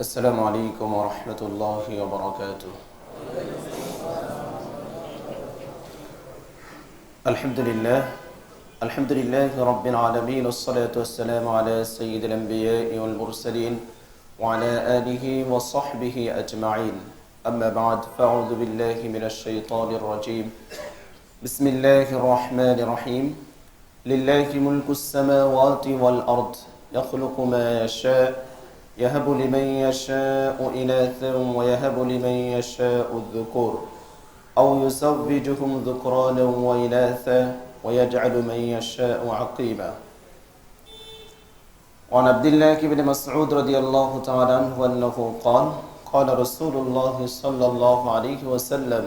السلام عليكم ورحمة الله وبركاته. الحمد لله رب العالمين، والصلاة والسلام على سيد الأنبياء والمرسلين وعلى آله وصحبه أجمعين. أما بعد، فأعوذ بالله من الشيطان الرجيم. بسم الله الرحمن الرحيم. لله ملك السماوات والأرض، يخلق ما يشاء، يهب لمن يشاء إناثا ويهب لمن يشاء الذكور أو يزوجهم ذكرانا وإناثا ويجعل من يشاء عقيما. وعن عبد الله بن مسعود رضي الله تعالى عنه أنه قال: قال رسول الله صلى الله عليه وسلم: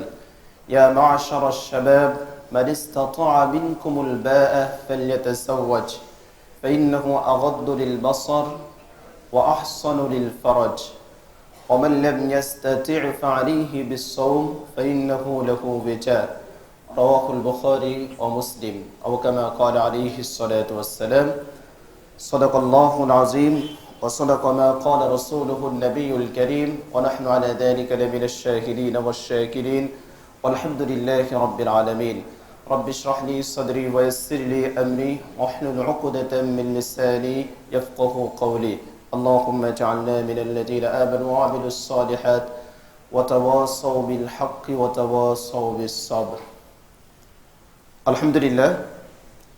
يا معشر الشباب، من استطاع منكم الباءة فليتزوج، فإنه أغض للبصر وأحصن للفرج، ومن لم يستطع فعليه بالصوم فإنه له وجاء. رواه البخاري ومسلم، أو كما قال عليه الصلاة والسلام. صدق الله العظيم وصدق ما قال رسوله النبي الكريم، ونحن على ذلك لمن الشاهدين والشاكرين، والحمد لله رب العالمين. رب اشرح لي صدري ويسر لي أمري واحلل عقدة من لساني يفقه قولي. اللهم اجعلنا من الذين آمنوا وعملوا الصالحات وتواصوا بالحق وتواصوا بالصبر. আলহামদুলিল্লাহ,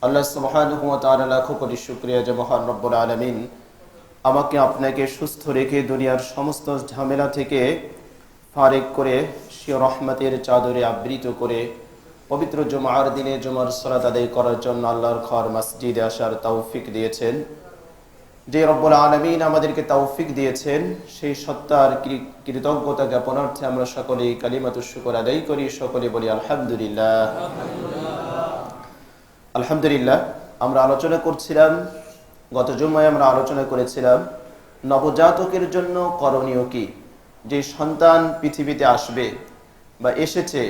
আল্লাহ সুবহানাহু ওয়া তাআলা লাখো কোটি শুকরিয়া যে মহান রব্বুল আলামিন আমাকে আপনাকে সুস্থ রেখে দুনিয়ার সমস্ত ঝামেলা থেকে ফারেক করে সে রহমতের চাদরে আবৃত করে পবিত্র জুমার দিনে জুমার সালাত আদায় করার জন্য আল্লাহর ঘর মসজিদে আসার তৌফিক দিয়েছেন। যে রব্বুল আলামিন আমাদেরকে তৌফিক দিয়েছেন, সেই সত্তার কৃতজ্ঞতা জ্ঞাপনার্থে আমরা সকলেই কালিমাতুশ শুকর আদায় করি। সকলে বলি আলহামদুলিল্লাহ। আলহামদুলিল্লাহ। আমরা আলোচনা করছিলাম, গত জুমায় আমরা আলোচনা করেছিলাম নবজাতকের জন্য করণীয় কি। যে সন্তান পৃথিবীতে আসবে বা এসেছে,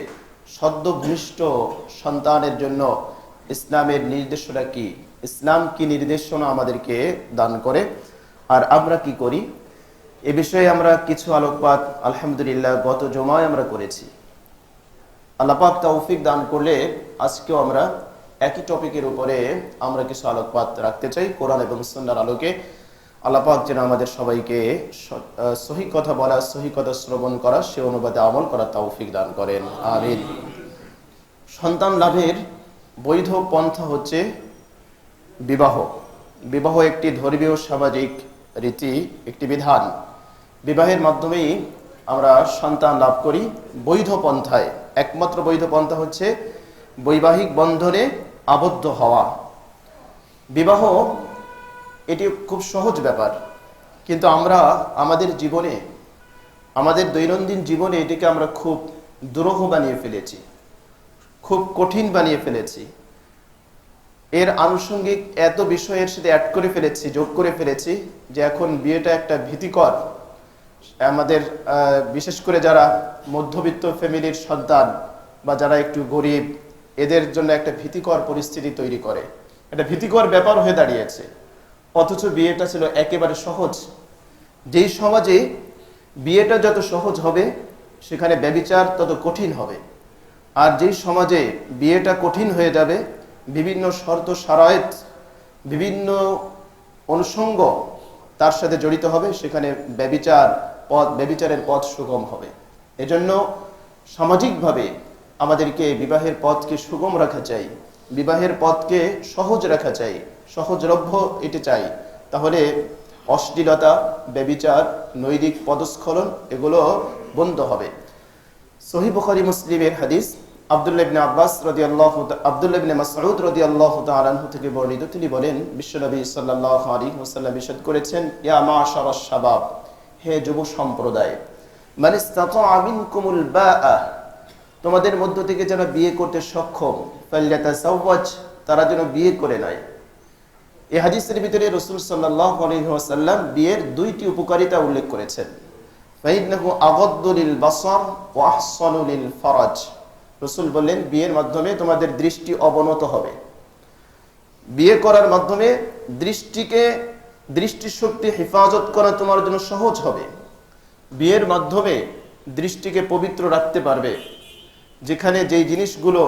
সদ্যভূমিষ্ঠ সন্তানের জন্য ইসলামের নির্দেশনা কি, ইসলাম কি নির্দেশনা আমাদেরকে দান করে, আর আমরা কি করি, এ বিষয়ে আমরা কিছু আলোকপাত আলহামদুলিল্লাহ গত জুমায় আমরা করেছি। আল্লাহ পাক তৌফিক দান করলে আজকেও আমরা একই টপিকের উপরে আমরা কিছু আলোকপাত রাখতে চাই, কোরআন এবং সুন্নাহর আলোকে। আল্লাহ পাক যেন আমাদের সবাইকে সহি কথা বলা, সহি কথা শ্রবণ করা, সে অনুপাতে আমল করা তৌফিক দান করেন, আমিন। সন্তান লাভের বৈধ পন্থা হচ্ছে বিবাহ। বিবাহ একটি ধর্মীয় সামাজিক রীতি, একটি বিধান। বিবাহের মাধ্যমেই আমরা সন্তান লাভ করি বৈধ পন্থায়। একমাত্র বৈধ পন্থা হচ্ছে বৈবাহিক বন্ধনে আবদ্ধ হওয়া। বিবাহ এটি খুব সহজ ব্যাপার, কিন্তু আমরা আমাদের জীবনে, আমাদের দৈনন্দিন জীবনে এটিকে আমরা খুব দুরূহ বানিয়ে ফেলেছি, খুব কঠিন বানিয়ে ফেলেছি। এর আনুষঙ্গিক এত বিষয়ের সাথে অ্যাড করে ফেলেছি, যোগ করে ফেলেছি, যে এখন বিয়েটা একটা ভীতিকর, আমাদের বিশেষ করে যারা মধ্যবিত্ত ফ্যামিলির সন্তান বা যারা একটু গরিব, এদের জন্য একটা ভীতিকর পরিস্থিতি তৈরি করে, একটা ভীতিকর ব্যাপার হয়ে দাঁড়িয়েছে। অথচ বিয়েটা ছিল একেবারে সহজ। যেই সমাজে বিয়েটা যত সহজ হবে, সেখানে ব্যভিচার তত কঠিন হবে। আর যেই সমাজে বিয়েটা কঠিন হয়ে যাবে, বিভিন্ন শর্ত শারায়েত, বিভিন্ন অনুষঙ্গ তার সাথে জড়িত হবে, সেখানে ব্যভিচারের পথ সুগম হবে। এজন্য সামাজিকভাবে আমাদেরকে বিবাহের পথকে সুগম রাখা চাই, বিবাহের পথকে সহজ রাখা চাই, সহজলভ্য এটি চাই। তাহলে অশ্লীলতা, ব্যভিচার, নৈতিক পদস্খলন এগুলো বন্ধ হবে। সহিহ বুখারী মুসলিমের হাদিস, আব্দুল্লাহ ইবনে মাসউদ রাদিয়াল্লাহু তাআলা আনহু থেকে বর্ণিত। তিনি বলেন, বিশ্বনবী সাল্লাল্লাহু আলাইহি ওয়াসাল্লাম ইরশাদ করেছেন, ইয়া মা'শারাশ শাবাব, হে যুব সম্প্রদায়, মান ইসতাতা'a মিনকুমুল বাআ, তোমাদের মধ্য থেকে যারা বিয়ে করতে সক্ষম, ফালইয়াতাযাওয়াজ, তারা যেন বিয়ে করে নেয়। এই হাদিসের ভিতরে রাসূল সাল্লাল্লাহু আলাইহি ওয়াসাল্লাম বিয়ের দুইটি উপকারিতা উল্লেখ করেছেন। ফাইন্নাহু আগাদ্দু লিল বাসার ওয়া আহসানু লিল ফারাজ। রাসূল বললেন, বিয়ের মাধ্যমে তোমাদের দৃষ্টি অবনত হবে। বিয়ে করার মাধ্যমে দৃষ্টিশক্তি হেফাজত করা তোমার জন্য সহজ হবে। বিয়ের মাধ্যমে দৃষ্টিকে পবিত্র রাখতে পারবে, যেখানে যেই জিনিসগুলো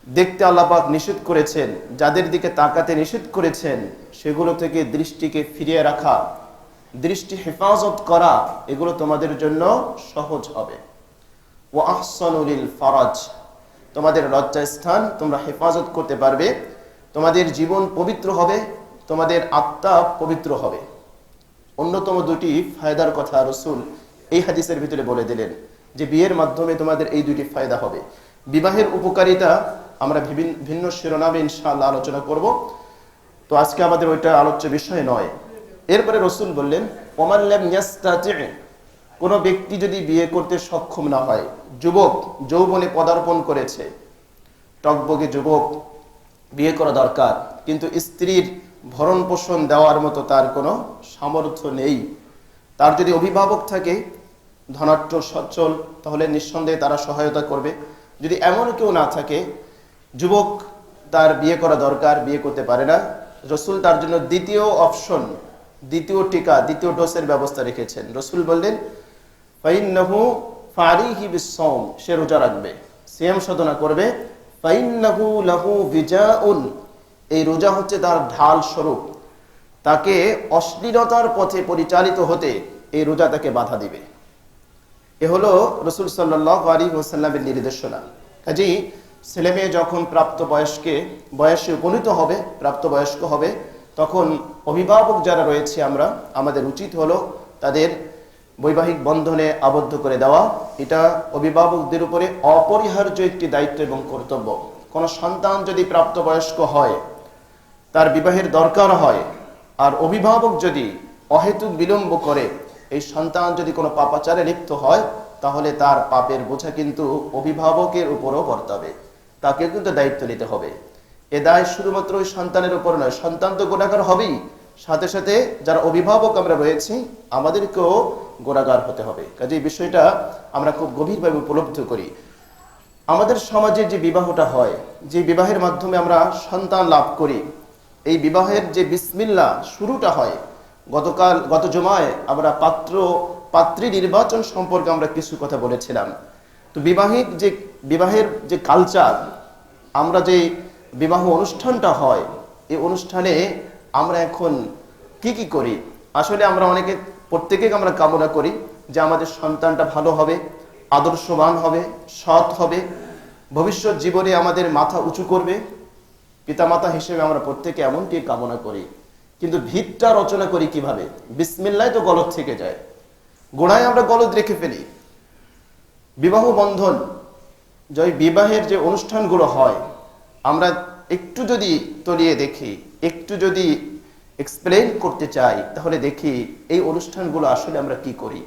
দেখতে আল্লাহ পাক নিষেধ করেছেন, যাদের দিকে তাকাতে নিষেধ করেছেন, সেগুলো থেকে দৃষ্টিকে ফিরিয়ে রাখা, দৃষ্টি হেফাজত করা, এগুলো তোমাদের জন্য সহজ হবে। ওয়া আহসানু লিল ফারাজ, তোমাদের লজ্জাস্থান তোমরা হেফাজত করতে পারবে, তোমাদের জীবন পবিত্র হবে, তোমাদের আত্মা পবিত্র হবে। অন্যতম দুটি ফায়দার কথা রাসূল এই হাদিসের ভিতরে বলে দিলেন যে বিয়ের মাধ্যমে তোমাদের এই দুটি ফায়দা হবে। বিবাহের উপকারিতা আমরা ভিন্ন শিরোনামে ইনশাআল্লাহ আলোচনা করব, তো আজকে আমাদের ওইটা আলোচ্য বিষয় নয়। এরপরে রাসূল বললেন, ওমান লাম ইয়াস্তাতি', কোনো ব্যক্তি যদি বিয়ে করতে সক্ষম না হয়, যুবক যৌবনে পদার্পণ করেছে, টকবগে যুবক, বিয়ে করা দরকার, কিন্তু স্ত্রীর ভরণ পোষণ দেওয়ার মতো তার কোনো সামর্থ্য নেই, তার যদি অভিভাবক থাকে ধনাঢ্য সচ্ছল, তাহলে নিঃসন্দেহে তারা সহায়তা করবে। যদি এমন কেউ না থাকে, যুবক তার বিয়ে করা দরকার, বিয়ে করতে পারে না, রাসূল তার জন্য দ্বিতীয় অপশন, দ্বিতীয় টিকা, দ্বিতীয় ডোজের ব্যবস্থা রেখেছেন। রাসূল বললেন, ফাইন্নাহু ফারিহি বিসসাওম, সে রোজা রাখবে, সিয়াম সাধনা করবে। ফাইন্নাহু লাহু বিজাউন, এই রোজা হচ্ছে তার ঢাল স্বরূপ, তাকে অশ্লীলতার পথে পরিচালিত হতে এই রোজা তাকে বাধা দিবে। এ হলো রাসূল সাল্লাল্লাহু আলাইহি ওয়াসাল্লামের নির্দেশনা। কাজেই ছেলে মেয়ে যখন বয়সে উপনীত হবে, প্রাপ্তবয়স্ক হবে, তখন অভিভাবক যারা রয়েছে আমাদের উচিত হলো তাদের বৈবাহিক বন্ধনে আবদ্ধ করে দেওয়া। এটা অভিভাবকদের উপরে অপরিহার্য একটি দায়িত্ব এবং কর্তব্য। কোনো সন্তান যদি প্রাপ্তবয়স্ক হয়, তার বিবাহের দরকার হয়, আর অভিভাবক যদি অহেতুক বিলম্ব করে, এই সন্তান যদি কোনো পাপাচারে লিপ্ত হয়, তাহলে তার পাপের বোঝা কিন্তু অভিভাবকের উপরও বর্তাবে, তাকে কিন্তু দায়িত্ব নিতে হবে। এ দায় শুধুমাত্র ওই সন্তানের উপর নয়, সন্তান তো গুনাহগার হবেই, সাথে সাথে যারা অভিভাবক আমরা রয়েছি আমাদেরকেও গুনাহগার হতে হবে। কাজে এই বিষয়টা আমরা খুব গভীরভাবে উপলব্ধি করি। আমাদের সমাজে যে বিবাহটা হয়, যে বিবাহের মাধ্যমে আমরা সন্তান লাভ করি, এই বিবাহের যে বিসমিল্লাহ শুরুটা হয়, গত জুমায় আমরা পাত্রী নির্বাচন সম্পর্কে আমরা কিছু কথা বলেছিলাম। তো বিবাহের যে কালচার, আমরা যে বিবাহ অনুষ্ঠানটা হয়, এই অনুষ্ঠানে আমরা এখন কি করি? আসলে আমরা প্রত্যেকে আমরা কামনা করি যে আমাদের সন্তানটা ভালো হবে, আদর্শবান হবে, সৎ হবে, ভবিষ্যৎ জীবনে আমাদের মাথা উঁচু করবে। পিতামাতা হিসেবে আমরা প্রত্যেকে এমনটি কামনা করি, কিন্তু ভিতটা রচনা করি কিভাবে? বিসমিল্লাহ তো গলদ থেকে যায়, গোড়ায় আমরা গলদ রেখে ফেলি। বিবাহ বন্ধন, বিবাহের যে অনুষ্ঠানগুলো হয়, আমরা একটু যদি তলিয়ে দেখি, একটু যদি এক্সপ্লেন করতে চাই, তাহলে দেখি এই অনুষ্ঠানগুলো আসলে আমরা কি করি।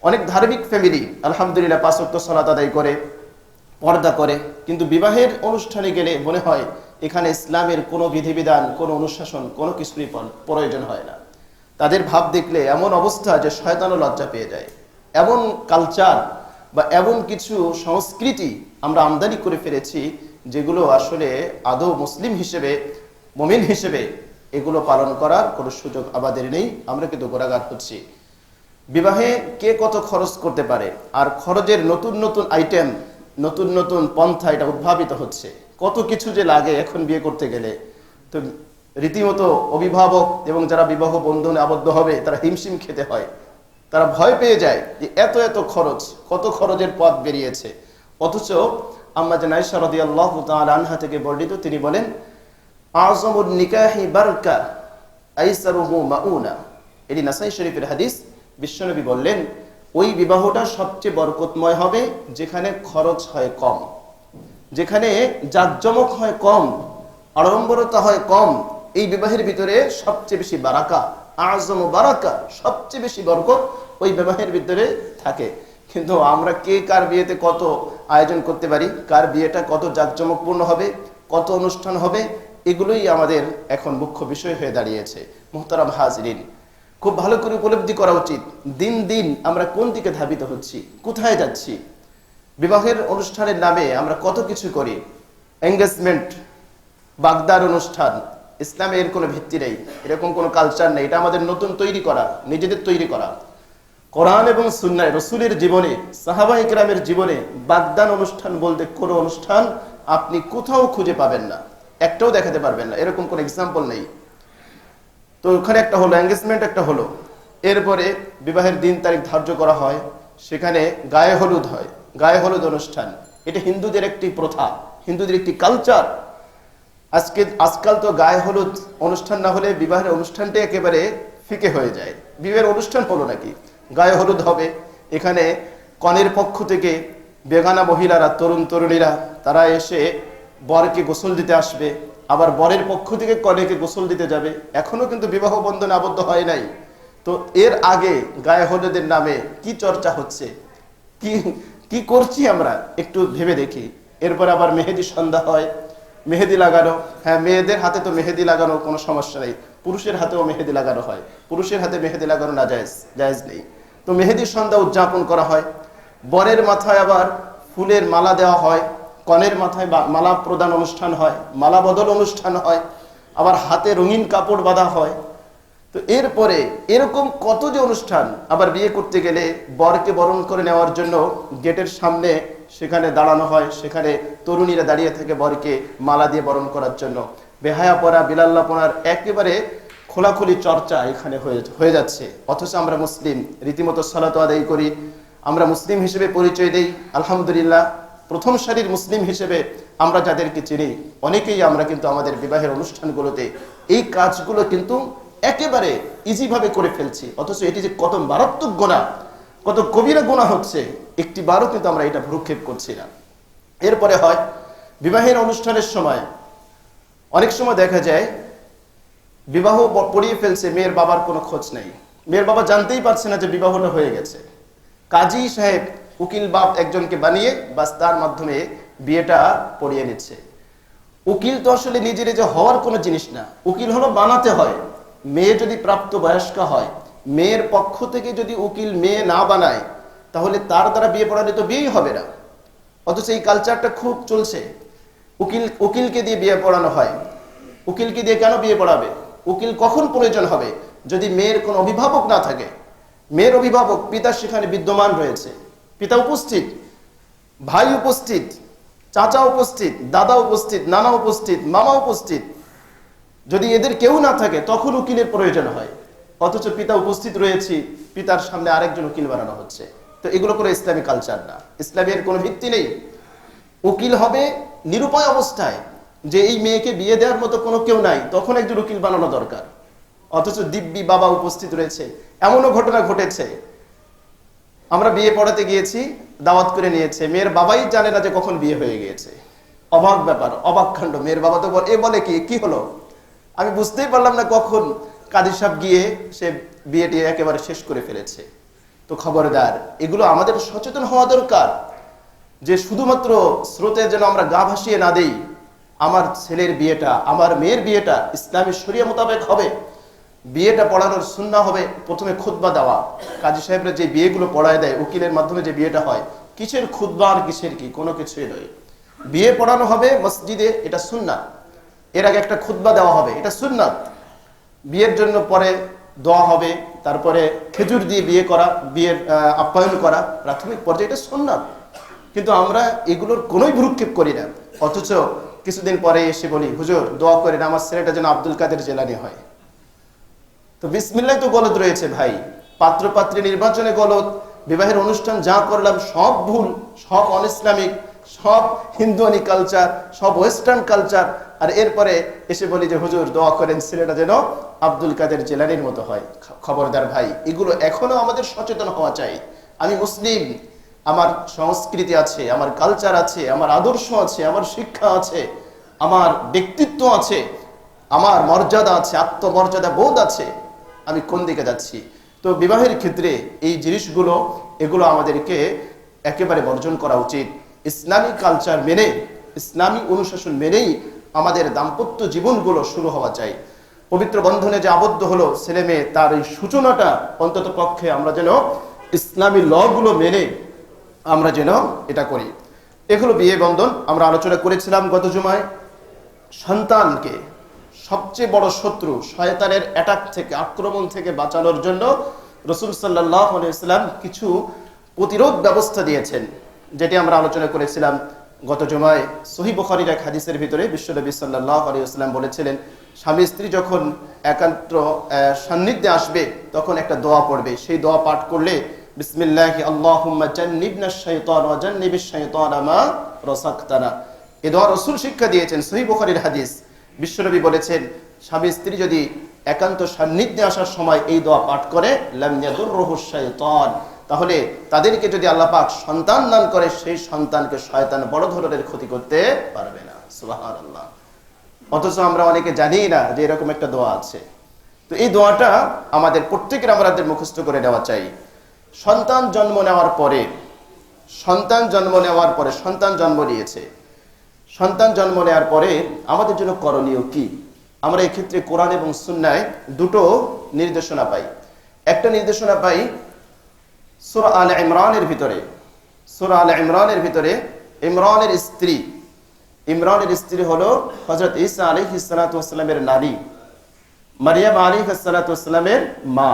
অনেক ধার্মিক ফ্যামিলি আলহামদুলিল্লাহ 5 ওয়াক্ত সালাত আদায় করে, পর্দা করে, কিন্তু বিবাহের অনুষ্ঠানে গেলে মনে হয় এখানে ইসলামের কোনো বিধিবিধান, কোনো অনুশাসন, কোনো কিছুরই প্রয়োজন হয় না। তাদের ভাব দেখলে এমন অবস্থা যে শয়তানও লজ্জা পেয়ে যায়। এমন কালচার বা এমন কিছু সংস্কৃতি আমরা আমদানি করে ফেলেছি, যেগুলো আসলে আদৌ মুসলিম হিসেবে, মুমিন হিসেবে এগুলো পালন করার কোনো সুযোগ আমাদের নেই। আমরা কিন্তু গুনাহগার হচ্ছি। বিবাহে কে কত খরচ করতে পারে, আর খরচের নতুন নতুন আইটেম, নতুন নতুন পন্থা এটা উদ্ভাবিত হচ্ছে। কত কিছু যে লাগে এখন বিয়ে করতে গেলে, তো রীতিমতো অভিভাবক এবং যারা বিবাহ বন্ধনে আবদ্ধ হবে তারা হিমশিম খেতে হয়, তারা ভয় পেয়ে যায় যে এত খরচ, কত খরচের পথ বেরিয়েছে। অথচ আম্মা জান আয়েশা রাদিয়াল্লাহু তাআলা আনহা থেকে বর্ণিত, তিনি বলেন, আযমুন নিকাহি বারকা আইসারুহু মাউনা। এটি নাসাই শরীফের হাদিস। বিশ্বনবী বললেন, ওই বিবাহটা সবচেয়ে বরকতময় হবে যেখানে খরচ হয় কম, যেখানে জাঁকজমক হয় কম, আড়ম্বরতা হয় কম। এই বিবাহের ভিতরে সবচেয়ে বেশি বারাকা, আযম বারাকা, সবচেয়ে বেশি বরকত ওই বিবাহের ভিতরে থাকে। কিন্তু আমরা কে কার বিয়েতে কত আয়োজন করতে পারি, কার বিয়েটা কত জাঁকজমকপূর্ণ হবে, কত অনুষ্ঠান হবে, এগুলোই আমাদের এখন মুখ্য বিষয় হয়ে দাঁড়িয়েছে। মুহতারাম হাজরিন, খুব ভালো করে উপলব্ধি করা উচিত দিন দিন আমরা কোন দিকে ধাবিত হচ্ছি, কোথায় যাচ্ছি। বিবাহের অনুষ্ঠানের নামে আমরা কত কিছু করি। এঙ্গেজমেন্ট, বাগদার অনুষ্ঠান, ইসলামের কোনো ভিত্তি নেই, এরকম কোনো কালচার নেই, এটা আমাদের নতুন তৈরি করা, নিজেদের তৈরি করা। কোরআন এবং সুন্নাহ রাসূলের জীবনে, সাহাবায়ে কেরামের জীবনে বাগদান অনুষ্ঠান বলতে কোনো অনুষ্ঠান আপনি কোথাও খুঁজে পাবেন না, একটাও দেখাতে পারবেন না, এরকম কোনো এক্সাম্পল নেই। তো ওখানে একটা হলো এঙ্গেজমেন্ট, একটা হলো, এরপরে বিবাহের দিন তারিখ ধার্য করা হয়, সেখানে গায়ে হলুদ হয়, গায়ে হলুদ অনুষ্ঠান। এটা হিন্দুদের একটি প্রথা, হিন্দুদের একটি কালচার। আজকাল তো গায়ে হলুদ অনুষ্ঠান না হলে বিবাহের অনুষ্ঠানটা একেবারে ফিকে হয়ে যায়। বিবাহের অনুষ্ঠান হলো নাকি, গায়ে হলুদ হবে। এখানে কনের পক্ষ থেকে বেগানা মহিলারা, তরুণ তরুণীরা, তারা এসে বরকে গোসল দিতে আসবে, আবার বরের পক্ষ থেকে কনেকে গোসল দিতে যাবে। এখনো কিন্তু বিবাহ বন্ধনে আবদ্ধ হয় নাই। তো এর আগে গায়ে হলুদের নামে কি চর্চা হচ্ছে, কি কি করছি আমরা একটু ভেবে দেখি। এরপর আবার মেহেদি সন্ধ্যা হয়, মেহেদি লাগানো। হ্যাঁ, মেয়েদের হাতে তো মেহেদি লাগানো কোনো সমস্যা নেই, পুরুষের হাতেও মেহেদি লাগানো হয়। পুরুষের হাতে মেহেদি লাগানো না জায়েজ নেই। তো মেহেদি সন্ধ্যা উদযাপন করা হয়। বরের মাথায় আবার ফুলের মালা দেওয়া হয়, কনের মাথায় মালা প্রদান অনুষ্ঠান হয়, মালা বদল অনুষ্ঠান হয়, আবার হাতে রঙিন কাপড় বাঁধা হয়। তো এরপরে এরকম কত যে অনুষ্ঠান। আবার বিয়ে করতে গেলে বরকে বরণ করে নেওয়ার জন্য গেটের সামনে সেখানে দাঁড়ানো হয়, সেখানে তরুণীরা দাঁড়িয়ে থাকে বরকে মালা দিয়ে বরণ করার জন্য। বেহায়া পড়া, বিলাল্লাপনার একেবারে খোলাখুলি চর্চা এখানে হয়ে যাচ্ছে। অথচ আমরা মুসলিম, রীতিমতো সালাত আদায় করি, আমরা মুসলিম হিসেবে পরিচয় দেই। আলহামদুলিল্লাহ, প্রথম সারির মুসলিম হিসেবে আমরা যাদেরকে চিনি, অনেকেই আমরা কিন্তু আমাদের বিবাহের অনুষ্ঠানগুলোতে এই কাজগুলো কিন্তু একেবারে ইজিভাবে করে ফেলছি। অথচ এটি যে কত মারাত্মক গুনাহ, কত কবিরা গুনাহ হচ্ছে, একটি বারও কিন্তু আমরা এটা ভ্রুক্ষেপ করছি না। এরপরে হয় বিবাহের অনুষ্ঠানের সময় অনেক সময় দেখা যায় বিবাহ পড়িয়ে ফেলছে, মেয়ের বাবার কোনো খোঁজ নেই, মেয়ের বাবা জানতেই পারছে না যে বিবাহটা হয়ে গেছে। কাজী সাহেব, উকিল বাপ একজনকে বানিয়ে বাস তার মাধ্যমে বিয়েটা পড়িয়ে নিচ্ছে। উকিল তো আসলে নিজের যে হওয়ার কোনো জিনিস না, উকিল হলো বানাতে হয়। মেয়ে যদি প্রাপ্ত বয়স্কা হয়, মেয়ের পক্ষ থেকে যদি উকিল মেয়ে না বানায়, তাহলে তার দ্বারা বিয়ে পড়ালে তো বিয়েই হবে না। অথচ এই কালচারটা খুব চলছে। উকিলকে দিয়ে বিয়ে পড়ানো হয়। উকিলকে দিয়ে কেন বিয়ে পড়াবে? উকিল কখন প্রয়োজন হবে? যদি মেয়ের কোনো অভিভাবক না থাকে। মেয়ের অভিভাবক পিতা সেখানে বিদ্যমান রয়েছে, পিতা উপস্থিত, ভাই উপস্থিত, চাচা উপস্থিত, দাদা উপস্থিত, নানা উপস্থিত, মামা উপস্থিত। যদি এদের কেউ না থাকে তখন উকিলের প্রয়োজন হয়। অথচ পিতা উপস্থিত রয়েছে, পিতার সামনে আরেকজন উকিল বানানো হচ্ছে। তো এগুলো করে ইসলামী কালচার না, ইসলামের কোনো ভিত্তি নেই। উকিল হবে নিরুপায় অবস্থায়, যে এই মেয়েকে বিয়ে দেওয়ার মতো কোনো কেউ নাই, তখন একজন উকিল বানানো দরকার। অথচ দিব্যি বাবা উপস্থিত রয়েছে। এমনও ঘটনা ঘটেছে, আমরা বিয়ে পড়াতে গিয়েছি, দাওয়াত করে নিয়েছে, মেয়ের বাবাই জানে না যে কখন বিয়ে হয়ে গিয়েছে। অবাক ব্যাপার, অবাক কাণ্ড। মেয়ের বাবা তো বলে কি হলো, আমি বুঝতেই পারলাম না কখন কাজী সাহেব গিয়ে সে বিয়েটি একেবারে শেষ করে ফেলেছে। তো খবরদার, এগুলো আমাদের সচেতন হওয়া দরকার, যে শুধুমাত্র স্রোতে যেন আমরা গা ভাসিয়ে না দেই। আমার ছেলের বিয়েটা, আমার মেয়ের বিয়েটা ইসলামী শরিয়া মোতাবেক হবে। বিয়েটা পড়ানোর সুন্নাহ হবে প্রথমে খুতবা দেওয়া। কাজী সাহেবরা যে বিয়েগুলো পড়ায় দেয়, উকিলের মাধ্যমে যে বিয়েটা হয়, কিসের খুতবা আর কিসের কি, কোনো কিছুই নয়। বিয়ে পড়ানো হবে মসজিদে, এটা সুন্নাত। এর আগে একটা খুতবা দেওয়া হবে, এটা সুন্নাত। বিয়ের জন্য পরে দোয়া হবে, তারপরে খেজুর দিয়ে বিয়ে করা, বিয়ের আপ্যায়ন করা, প্রাথমিক পর্যায়ে এটা সুন্নাত। কিন্তু আমরা এগুলোর কোনোই ভ্রুক্ষেপ করি না। অথচ কিছুদিন পরে এসে বলি, হুজুর দোয়া করেন আমার ছেলেটা যেন আব্দুল কাদের জেলানি হয়। তো বিসমিল্লাহ তো গলত রয়েছে ভাই, পাত্র পাত্রী নির্বাচনে গলত, বিবাহের অনুষ্ঠান যা করলাম সব ভুল, সব অনইসলামিক, সব হিন্দুয়ানি কালচার, সব ওয়েস্টার্ন কালচার। আর এরপরে এসে বলি যে হুজুর দোয়া করেন ছেলেটা যেন আব্দুল কাদের জেলানির মতো হয়। খবরদার ভাই, এগুলো এখনো আমাদের সচেতন হওয়া চাই। আমি মুসলিম, আমার সংস্কৃতি আছে, আমার কালচার আছে, আমার আদর্শ আছে, আমার শিক্ষা আছে, আমার ব্যক্তিত্ব আছে, আমার মর্যাদা আছে, আত্মমর্যাদা বোধ আছে। আমি কোন দিকে যাচ্ছি? তো বিবাহের ক্ষেত্রে এই জিনিসগুলো, এগুলো আমাদেরকে একেবারে বর্জন করা উচিত। ইসলামী কালচার মেনে, ইসলামী অনুশাসন মেনেই আমাদের দাম্পত্য জীবনগুলো শুরু হওয়া চাই। পবিত্র বন্ধনে যে আবদ্ধ হলো ছেলে মেয়ে, তার এই সূচনাটা অন্তত পক্ষে আমরা যেন ইসলামী লগুলো মেনে আমরা যেন এটা করি। এগুলো বিয়ে বন্ধন। আমরা আলোচনা করেছিলাম গত জুমায়, সন্তানকে সবচেয়ে বড় শত্রু শয়তানের অ্যাটাক থেকে, আক্রমণ থেকে বাঁচানোর জন্য রাসূল সাল্লাল্লাহু আলাইহি ওয়াসাল্লাম কিছু প্রতিরোধ ব্যবস্থা দিয়েছেন, যেটি আমরা আলোচনা করেছিলাম গত জুমায়। সহিহ বুখারীর এক হাদিসের ভিতরে বিশ্বনবী সাল্লাল্লাহু আলাইহি ওয়াসাল্লাম বলেছিলেন, স্বামী স্ত্রী যখন একান্ত সান্নিধ্যে আসবে তখন একটা দোয়া পড়বে। সেই দোয়া পাঠ করলে বিসমিল্লাহি আল্লাহুম্মা জান্নিবনাশ শাইতান ওয়া জান্নিবিশ শাইতানা মা রাযাকতানা, এই দোয়া রাসূল শিক্ষা দিয়েছেন, সহিহ বুখারীর হাদিস। বিশ্বনবী বলেছেন, স্বামী স্ত্রী যদি একান্ত সান্নিধ্যে আসার সময় এই দোয়া পাঠ করে লাম ইয়াদুররুহুশ শাইতান, তাহলে তাদেরকে যদি আল্লাহ পাক সন্তান দান করে সেই সন্তানকে শয়তান বড় ধরনের ক্ষতি করতে পারবে না। সুবহানাল্লাহ। অথচ আমরা অনেকে জানি না যে এরকম একটা দোয়া আছে। তো এই দোয়াটা আমাদের প্রত্যেকের আমাদের মুখস্থ করে নেওয়া চাই। সন্তান জন্ম নেওয়ার পরে সন্তান জন্ম নিয়েছে, সন্তান জন্ম নেওয়ার পরে আমাদের জন্য করণীয় কি? আমরা এই ক্ষেত্রে কোরআন এবং সুন্নায় দুটো নির্দেশনা পাই। একটা নির্দেশনা পাই সূরা আলে ইমরানের ভিতরে। সূরা আলে ইমরানের ভিতরে ইমরানের স্ত্রী হলো হযরত ঈসা আলাইহিস সালাতু ওয়াস সালামের নারী, মারিয়াম আলাইহিস সালাতু ওয়াস সালামের মা।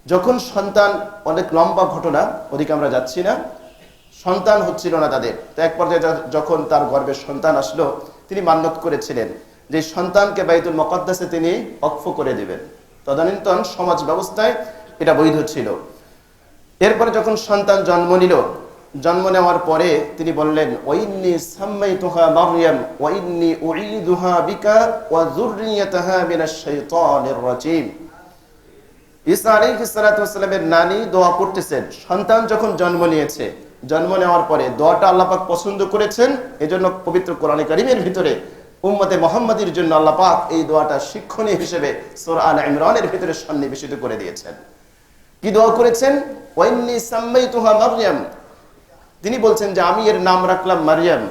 যখন সন্তান, অনেক লম্বা ঘটনা, ওদিকে আমরা যাচ্ছি না, সন্তান হচ্ছিল না তাদের, তো এক পর্যায়ে যখন তার গর্ভে সন্তান আসলো, তিনি মান্যত করেছিলেন যে সন্তানকে বাইতুল মুকাদ্দাসে তিনি ওয়াকফ করে দিবেন। তদানীন্তন সমাজ ব্যবস্থায় এটা বৈধ ছিল। এরপরে যখন সন্তান জন্ম নেওয়ার পরে তিনি বললেন, ওয়াইন্নী সাম্মাইতুহা মারইয়াম ওয়াইন্নী উঈদুহা বিকা ওয়া যুররিয়াতাহা মিনাশ শাইতানির রাজীম। ঈসা আলাইহিস সালাতু ওয়াস সালামের নানী দোয়া করতেছেন, সন্তান যখন জন্ম নিয়েছে, জন্ম নেওয়ার পরে দোয়াটা আল্লাহ পাক পছন্দ করেছেন, এজন্য পবিত্র কোরআনে কারীমের ভিতরে উম্মতে মুহাম্মাদীর জন্য আল্লাহ পাক এই দোয়াটা শিক্ষণীয় হিসেবে সূরা আলে ইমরানের ভিতরে সন্নিবেশিত করে দিয়েছেন। কি দোয়া করেছেন? ওয়াইন্নী সাম্মাইতুহা মারইয়াম, তিনি বলছেন যে আমি এর নাম রাখলাম মারইয়াম।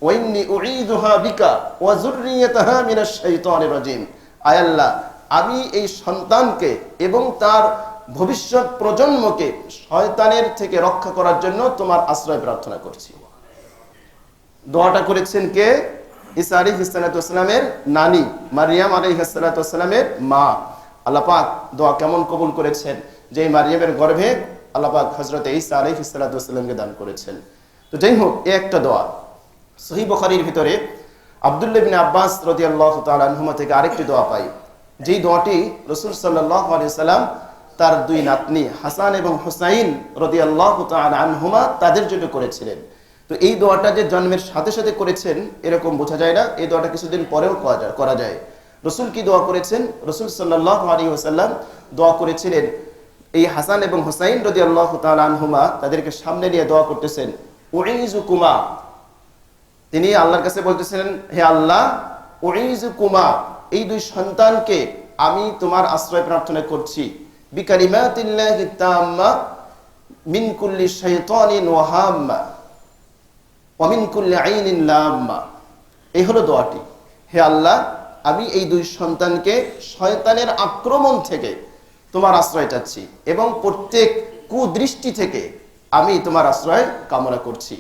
ওয়াইন্নী উঈদুহা বিকা ওয়া যুররিয়াতাহা মিনাশ শাইতানির রাজীম, আয় আল্লাহ, আমি এই সন্তানকে এবং তার ভবিষ্যৎ প্রজন্মকে শয়তানের থেকে রক্ষা করার জন্য তোমার আশ্রয় প্রার্থনা করছি। দোয়াটা করেছেন কে? ঈসা আলাইহিস সালাতু ওয়াস সালামের নানী মারইয়াম আলাইহিস সালাতু ওয়াস সালামের মা। আল্লাহ পাক দোয়া কেমন কবুল করেছেন যে মারইয়ামের গর্ভে আল্লাহ পাক হযরত ঈসা আলাইহিস সালাতু ওয়াস সালামকে দান করেছেন। তো যাই হোক, এই একটা দোয়া। সহিহ বুখারীর ভিতরে আব্দুল্লাহ ইবনে আব্বাস রাদিয়াল্লাহু তাআলা আনহুমা থেকে আরেকটি দোয়া পাই, যেই দোয়াটি রাসূল সাল্লাল্লাহু আলাইহি সাল্লাম তার দুই নাতনি হাসান এবং হুসাইন রাদিয়াল্লাহু তাআলা আনহুমা তাদের জন্য করেছিলেন। তো এই দোয়াটা যে জন্মের সাথে সাথে করেছেন এরকম বোঝা যায় না, এই দোয়াটা কিছুদিন পরেও করা যায়। রাসূল কি দোয়া করেছেন? রাসূল সাল্লাল্লাহু আলাইহি ওয়াসাল্লাম দোয়া করেছিলেন, এই হাসান এবং হুসাইন রাদিয়াল্লাহু তাআলা আনহুমা তাদেরকে সামনে নিয়ে দোয়া করতেছেন, উঈজুকুমা, তিনি আল্লাহর কাছে বলতেছিলেন, হে আল্লাহ, উঈজুকুমা, এই দুই সন্তানকে আমি তোমার আশ্রয় প্রার্থনা করছি, বিকালিমাতিল্লাহি তাম্মা মিন কুল্লি শাইতানিন ওয়া হাম্মা ওয়া মিন কুল্লি আইনিন লাম্মা। এই হলো দোয়াটি। হে আল্লাহ, আমি এই দুই সন্তানকে শয়তানের আক্রমণ থেকে তোমার আশ্রয় চাচ্ছি এবং প্রত্যেক কুদৃষ্টি থেকে আমি তোমার আশ্রয় কামনা করছি।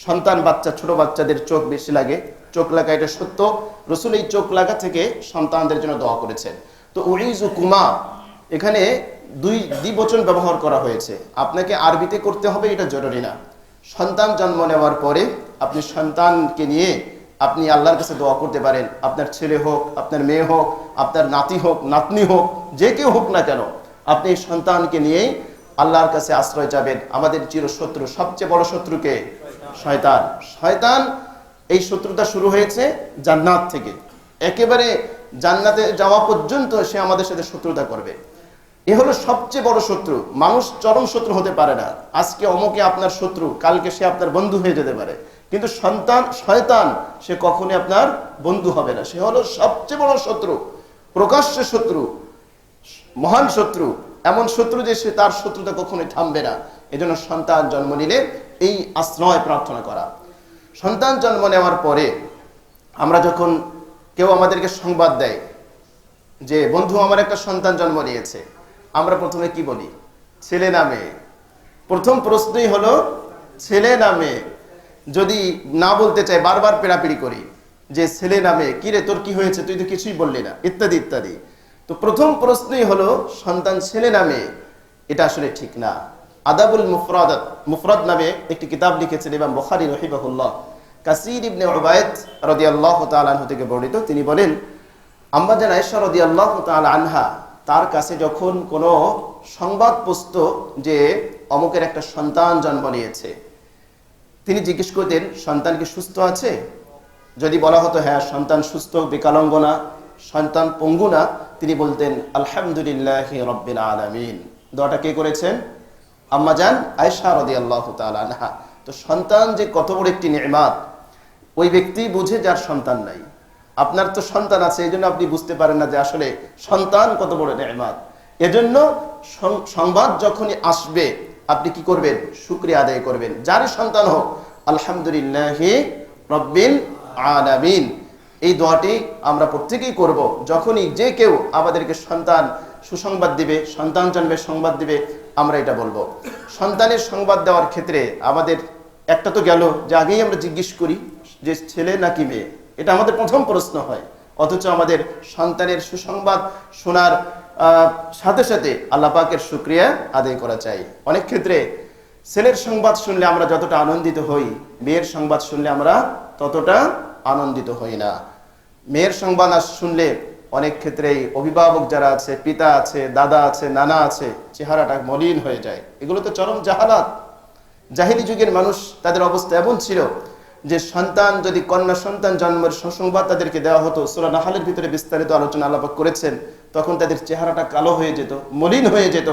সন্তান, বাচ্চা, ছোট বাচ্চাদের চোখ বেশি লাগে, চোখ লাগা, এটা সত্য। রাসূল এই চোখ লাগা থেকে সন্তানদের জন্য দোয়া করেছেন। তো উঈজুকুমা, এখানে দুই দ্বিবচন ব্যবহার করা হয়েছে। আপনাকে আরবিতে করতে হবে এটা জরুরি না। সন্তান জন্ম নেওয়ার পরে আপনি সন্তানকে নিয়ে আপনি আল্লাহর কাছে দোয়া করতে পারেন। আপনার ছেলে হোক, আপনার মেয়ে হোক, আপনার নাতি হোক, নাতনি হোক, যে কেউ হোক না কেন, আপনি এই সন্তানকে নিয়েই আল্লাহর কাছে আশ্রয় চাবেন। আমাদের চিরশত্রু, সবচেয়ে বড় শত্রুকে? শয়তান। শয়তান, এই শত্রুতা শুরু হয়েছে জান্নাত থেকে, একেবারে জান্নাতে যাওয়া পর্যন্ত সে আমাদের সাথে শত্রুতা করবে। এ হলো সবচেয়ে বড় শত্রু। মানুষ চরম শত্রু হতে পারে না। আজকে অমুকে আপনার শত্রু, কালকে সে আপনার বন্ধু হয়ে যেতে পারে, কিন্তু শয়তান সে কখনোই আপনার বন্ধু হবে না। সে হলো সবচেয়ে বড় শত্রু, প্রকাশ্য শত্রু, মহান শত্রু, এমন শত্রু যে সে তার শত্রুতা কখনোই থামবে না। এজন্য সন্তান জন্ম নিলে এই আশ্রয় প্রার্থনা করা। সন্তান জন্ম নেওয়ার পরে আমরা যখন কেউ আমাদেরকে সংবাদ দেয় যে বন্ধু আমার একটা সন্তান জন্ম নিয়েছে, আমরা প্রথমে কি বলি? ছেলে না মেয়ে? প্রথম প্রশ্নই হলো ছেলে না মেয়ে। যদি না বলতে চাই, বারবার পেড়াপিড়ি করি যে ছেলে না মেয়ে, কিরে তোর কি হয়েছে, তুই তো কিছুই বললি না, ইত্যাদি ইত্যাদি। তো প্রথম প্রশ্নই হলো সন্তান ছেলে না মেয়ে। এটা আসলে ঠিক না। আদাবুল মুফরাদ নামে একটি কিতাব লিখেছেন ইমাম বুখারী রাহিমাহুল্লাহ। কাসির ইবনে উবাইদ রাদিয়াল্লাহু তাআলা আনহু থেকে বর্ণিত, তিনি বলেন আম্মা জান আয়েশা রাদিয়াল্লাহু তাআলা আনহা তার কাছে যখন কোনো সংবাদ পৌঁছতো যে অমুকের একটা সন্তান জন্ম নিয়েছে, তিনি জিজ্ঞেস করতেন সন্তান কি সুস্থ আছে? যদি বলা হতো হ্যাঁ সন্তান সুস্থ, বিকলাঙ্গ না, সন্তান পঙ্গু না, তিনি বলতেন আলহামদুলিল্লাহি রাব্বিল আলামিন। দোয়াটা কে করেছেন? আম্মা জান আয়েশা রাদিয়াল্লাহু তাআলা আনহা। তো সন্তান যে কত বড় একটি নিয়ামত ওই ব্যক্তি বুঝে যার সন্তান নাই। আপনার তো সন্তান আছে, এই জন্য আপনি বুঝতে পারেন না যে আসলে সন্তান কত বড় নিয়ামত। এজন্য সংবাদ যখনই আসবে আপনি কি করবেন? শুকরিয়া আদায় করবেন, যারই সন্তান হোক, আলহামদুলিল্লাহি রাব্বিল আলামিন। এই দোয়াটি আমরা প্রত্যেকেই করব। যখনই যে কেউ আমাদেরকে সন্তান সুসংবাদ দিবে, সন্তান জন্মের সংবাদ দিবে, আমরা এটা বলবো। সন্তানের সংবাদ দেওয়ার ক্ষেত্রে আমাদের একটা তো গেল যে আগেই আমরা জিজ্ঞেস করি যে ছেলে নাকি মেয়ে, এটা আমাদের প্রথম প্রশ্ন হয়। অথচ আমাদের সন্তানের সুসংবাদ শোনার সাথে সাথে আল্লাহ পাকের শুকরিয়া আদায় করা চাই। অনেক ক্ষেত্রে ছেলের সংবাদ শুনলে আমরা যতটা আনন্দিত হই, মেয়ের সংবাদ শুনলে আমরা ততটা আনন্দিত হই না। মেয়ের সংবাদ শুনলে অনেক ক্ষেত্রেই অভিভাবক যারা আছে, পিতা আছে, দাদা আছে, নানা আছে, চেহারাটা মলিন হয়ে যায়। এগুলো তো চরম জাহালাত। জাহিলি যুগের মানুষ, তাদের অবস্থা এমন ছিল যে সন্তান যদি কন্যা সন্তান জন্মের সুসংবাদ তাদেরকে দেওয়া হতো, সূরা নাহলের ভিতরে বিস্তারিত আলোচনা আলাপ করেছেন, তখন তাদের চেহারাটা কালো হয়ে যেত, মলিন হয়ে যেত।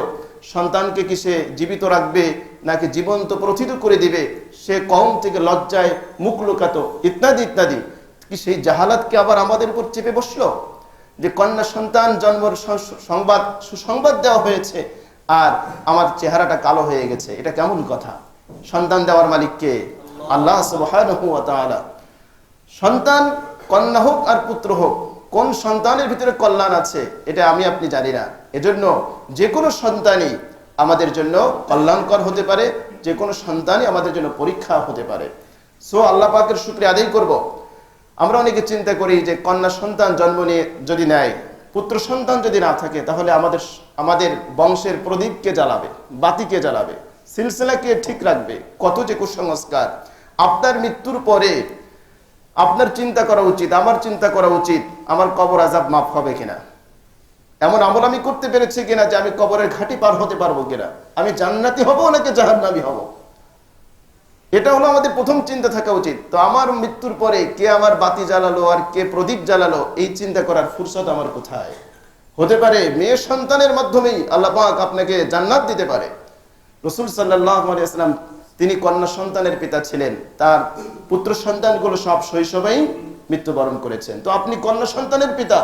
সন্তানকে কি সে জীবিত রাখবে নাকি জীবন্ত প্রথিত করে দিবে, সে কওম থেকে লজ্জায় মুখ লুকাতো, ইত্যাদি ইত্যাদি। কি সেই জাহালাতকে আবার আমাদের উপর চেপে বসলো যে কন্যা সন্তান জন্মের সুসংবাদ দেওয়া হয়েছে আর আমার চেহারাটা কালো হয়ে গেছে? এটা কেমন কথা? সন্তান দেওয়ার মালিক কে? আল্লাহ সুবহানাহু ওয়া তাআলা। সন্তান কন্যা হোক আর পুত্র হোক, কোন সন্তানের ভিতরে কল্যাণ আছে এটা আমি আপনি জানি না। এজন্য যে কোনো সন্তানই আমাদের জন্য কল্যাণকর হতে পারে, যে কোনো সন্তানই আমাদের জন্য পরীক্ষা হতে পারে। সো আল্লাহ পাকের শুকরিয়া আদায় করব। আমরা অনেকে চিন্তা করি যে কন্যা সন্তান জন্ম নিয়ে যদি নেয়, পুত্র সন্তান যদি না থাকে, তাহলে আমাদের বংশের প্রদীপকে জ্বালাবে, বাতিকে জ্বালাবে, সিলসিলাকে ঠিক রাখবে। কত যে কুসংস্কার! আপনার মৃত্যুর পরে আপনার চিন্তা করা উচিত, আমার চিন্তা করা উচিত, আমার কবর আযাব মাফ হবে কিনা, এমন আমল আমি করতে পেরেছি কিনা যে আমি কবরের ঘাটি পার হতে পারবো কিনা, আমি জান্নাতি হব নাকি জাহান্নামী হব। এটা হলো আমাদের প্রথম চিন্তা থাকা উচিত। তো আমার মৃত্যুর পরে কে আমার বাতি জ্বালালো আর কে প্রদীপ জ্বালালো, এই চিন্তা করার ফুরসত আমার কোথায়? হতে পারে মেয়ে সন্তানের মাধ্যমেই আল্লাহ পাক আপনাকে জান্নাত দিতে পারে। রাসূল সাল্লাল্লাহু আলাইহি ওয়াসাল্লাম তিনি কন্যা সন্তানের পিতা ছিলেন, তার পুত্র সন্তানগুলো সব শৈশবেই মৃত্যুবরণ করেছেন। তো আপনি কন্যা সন্তানের পিতা,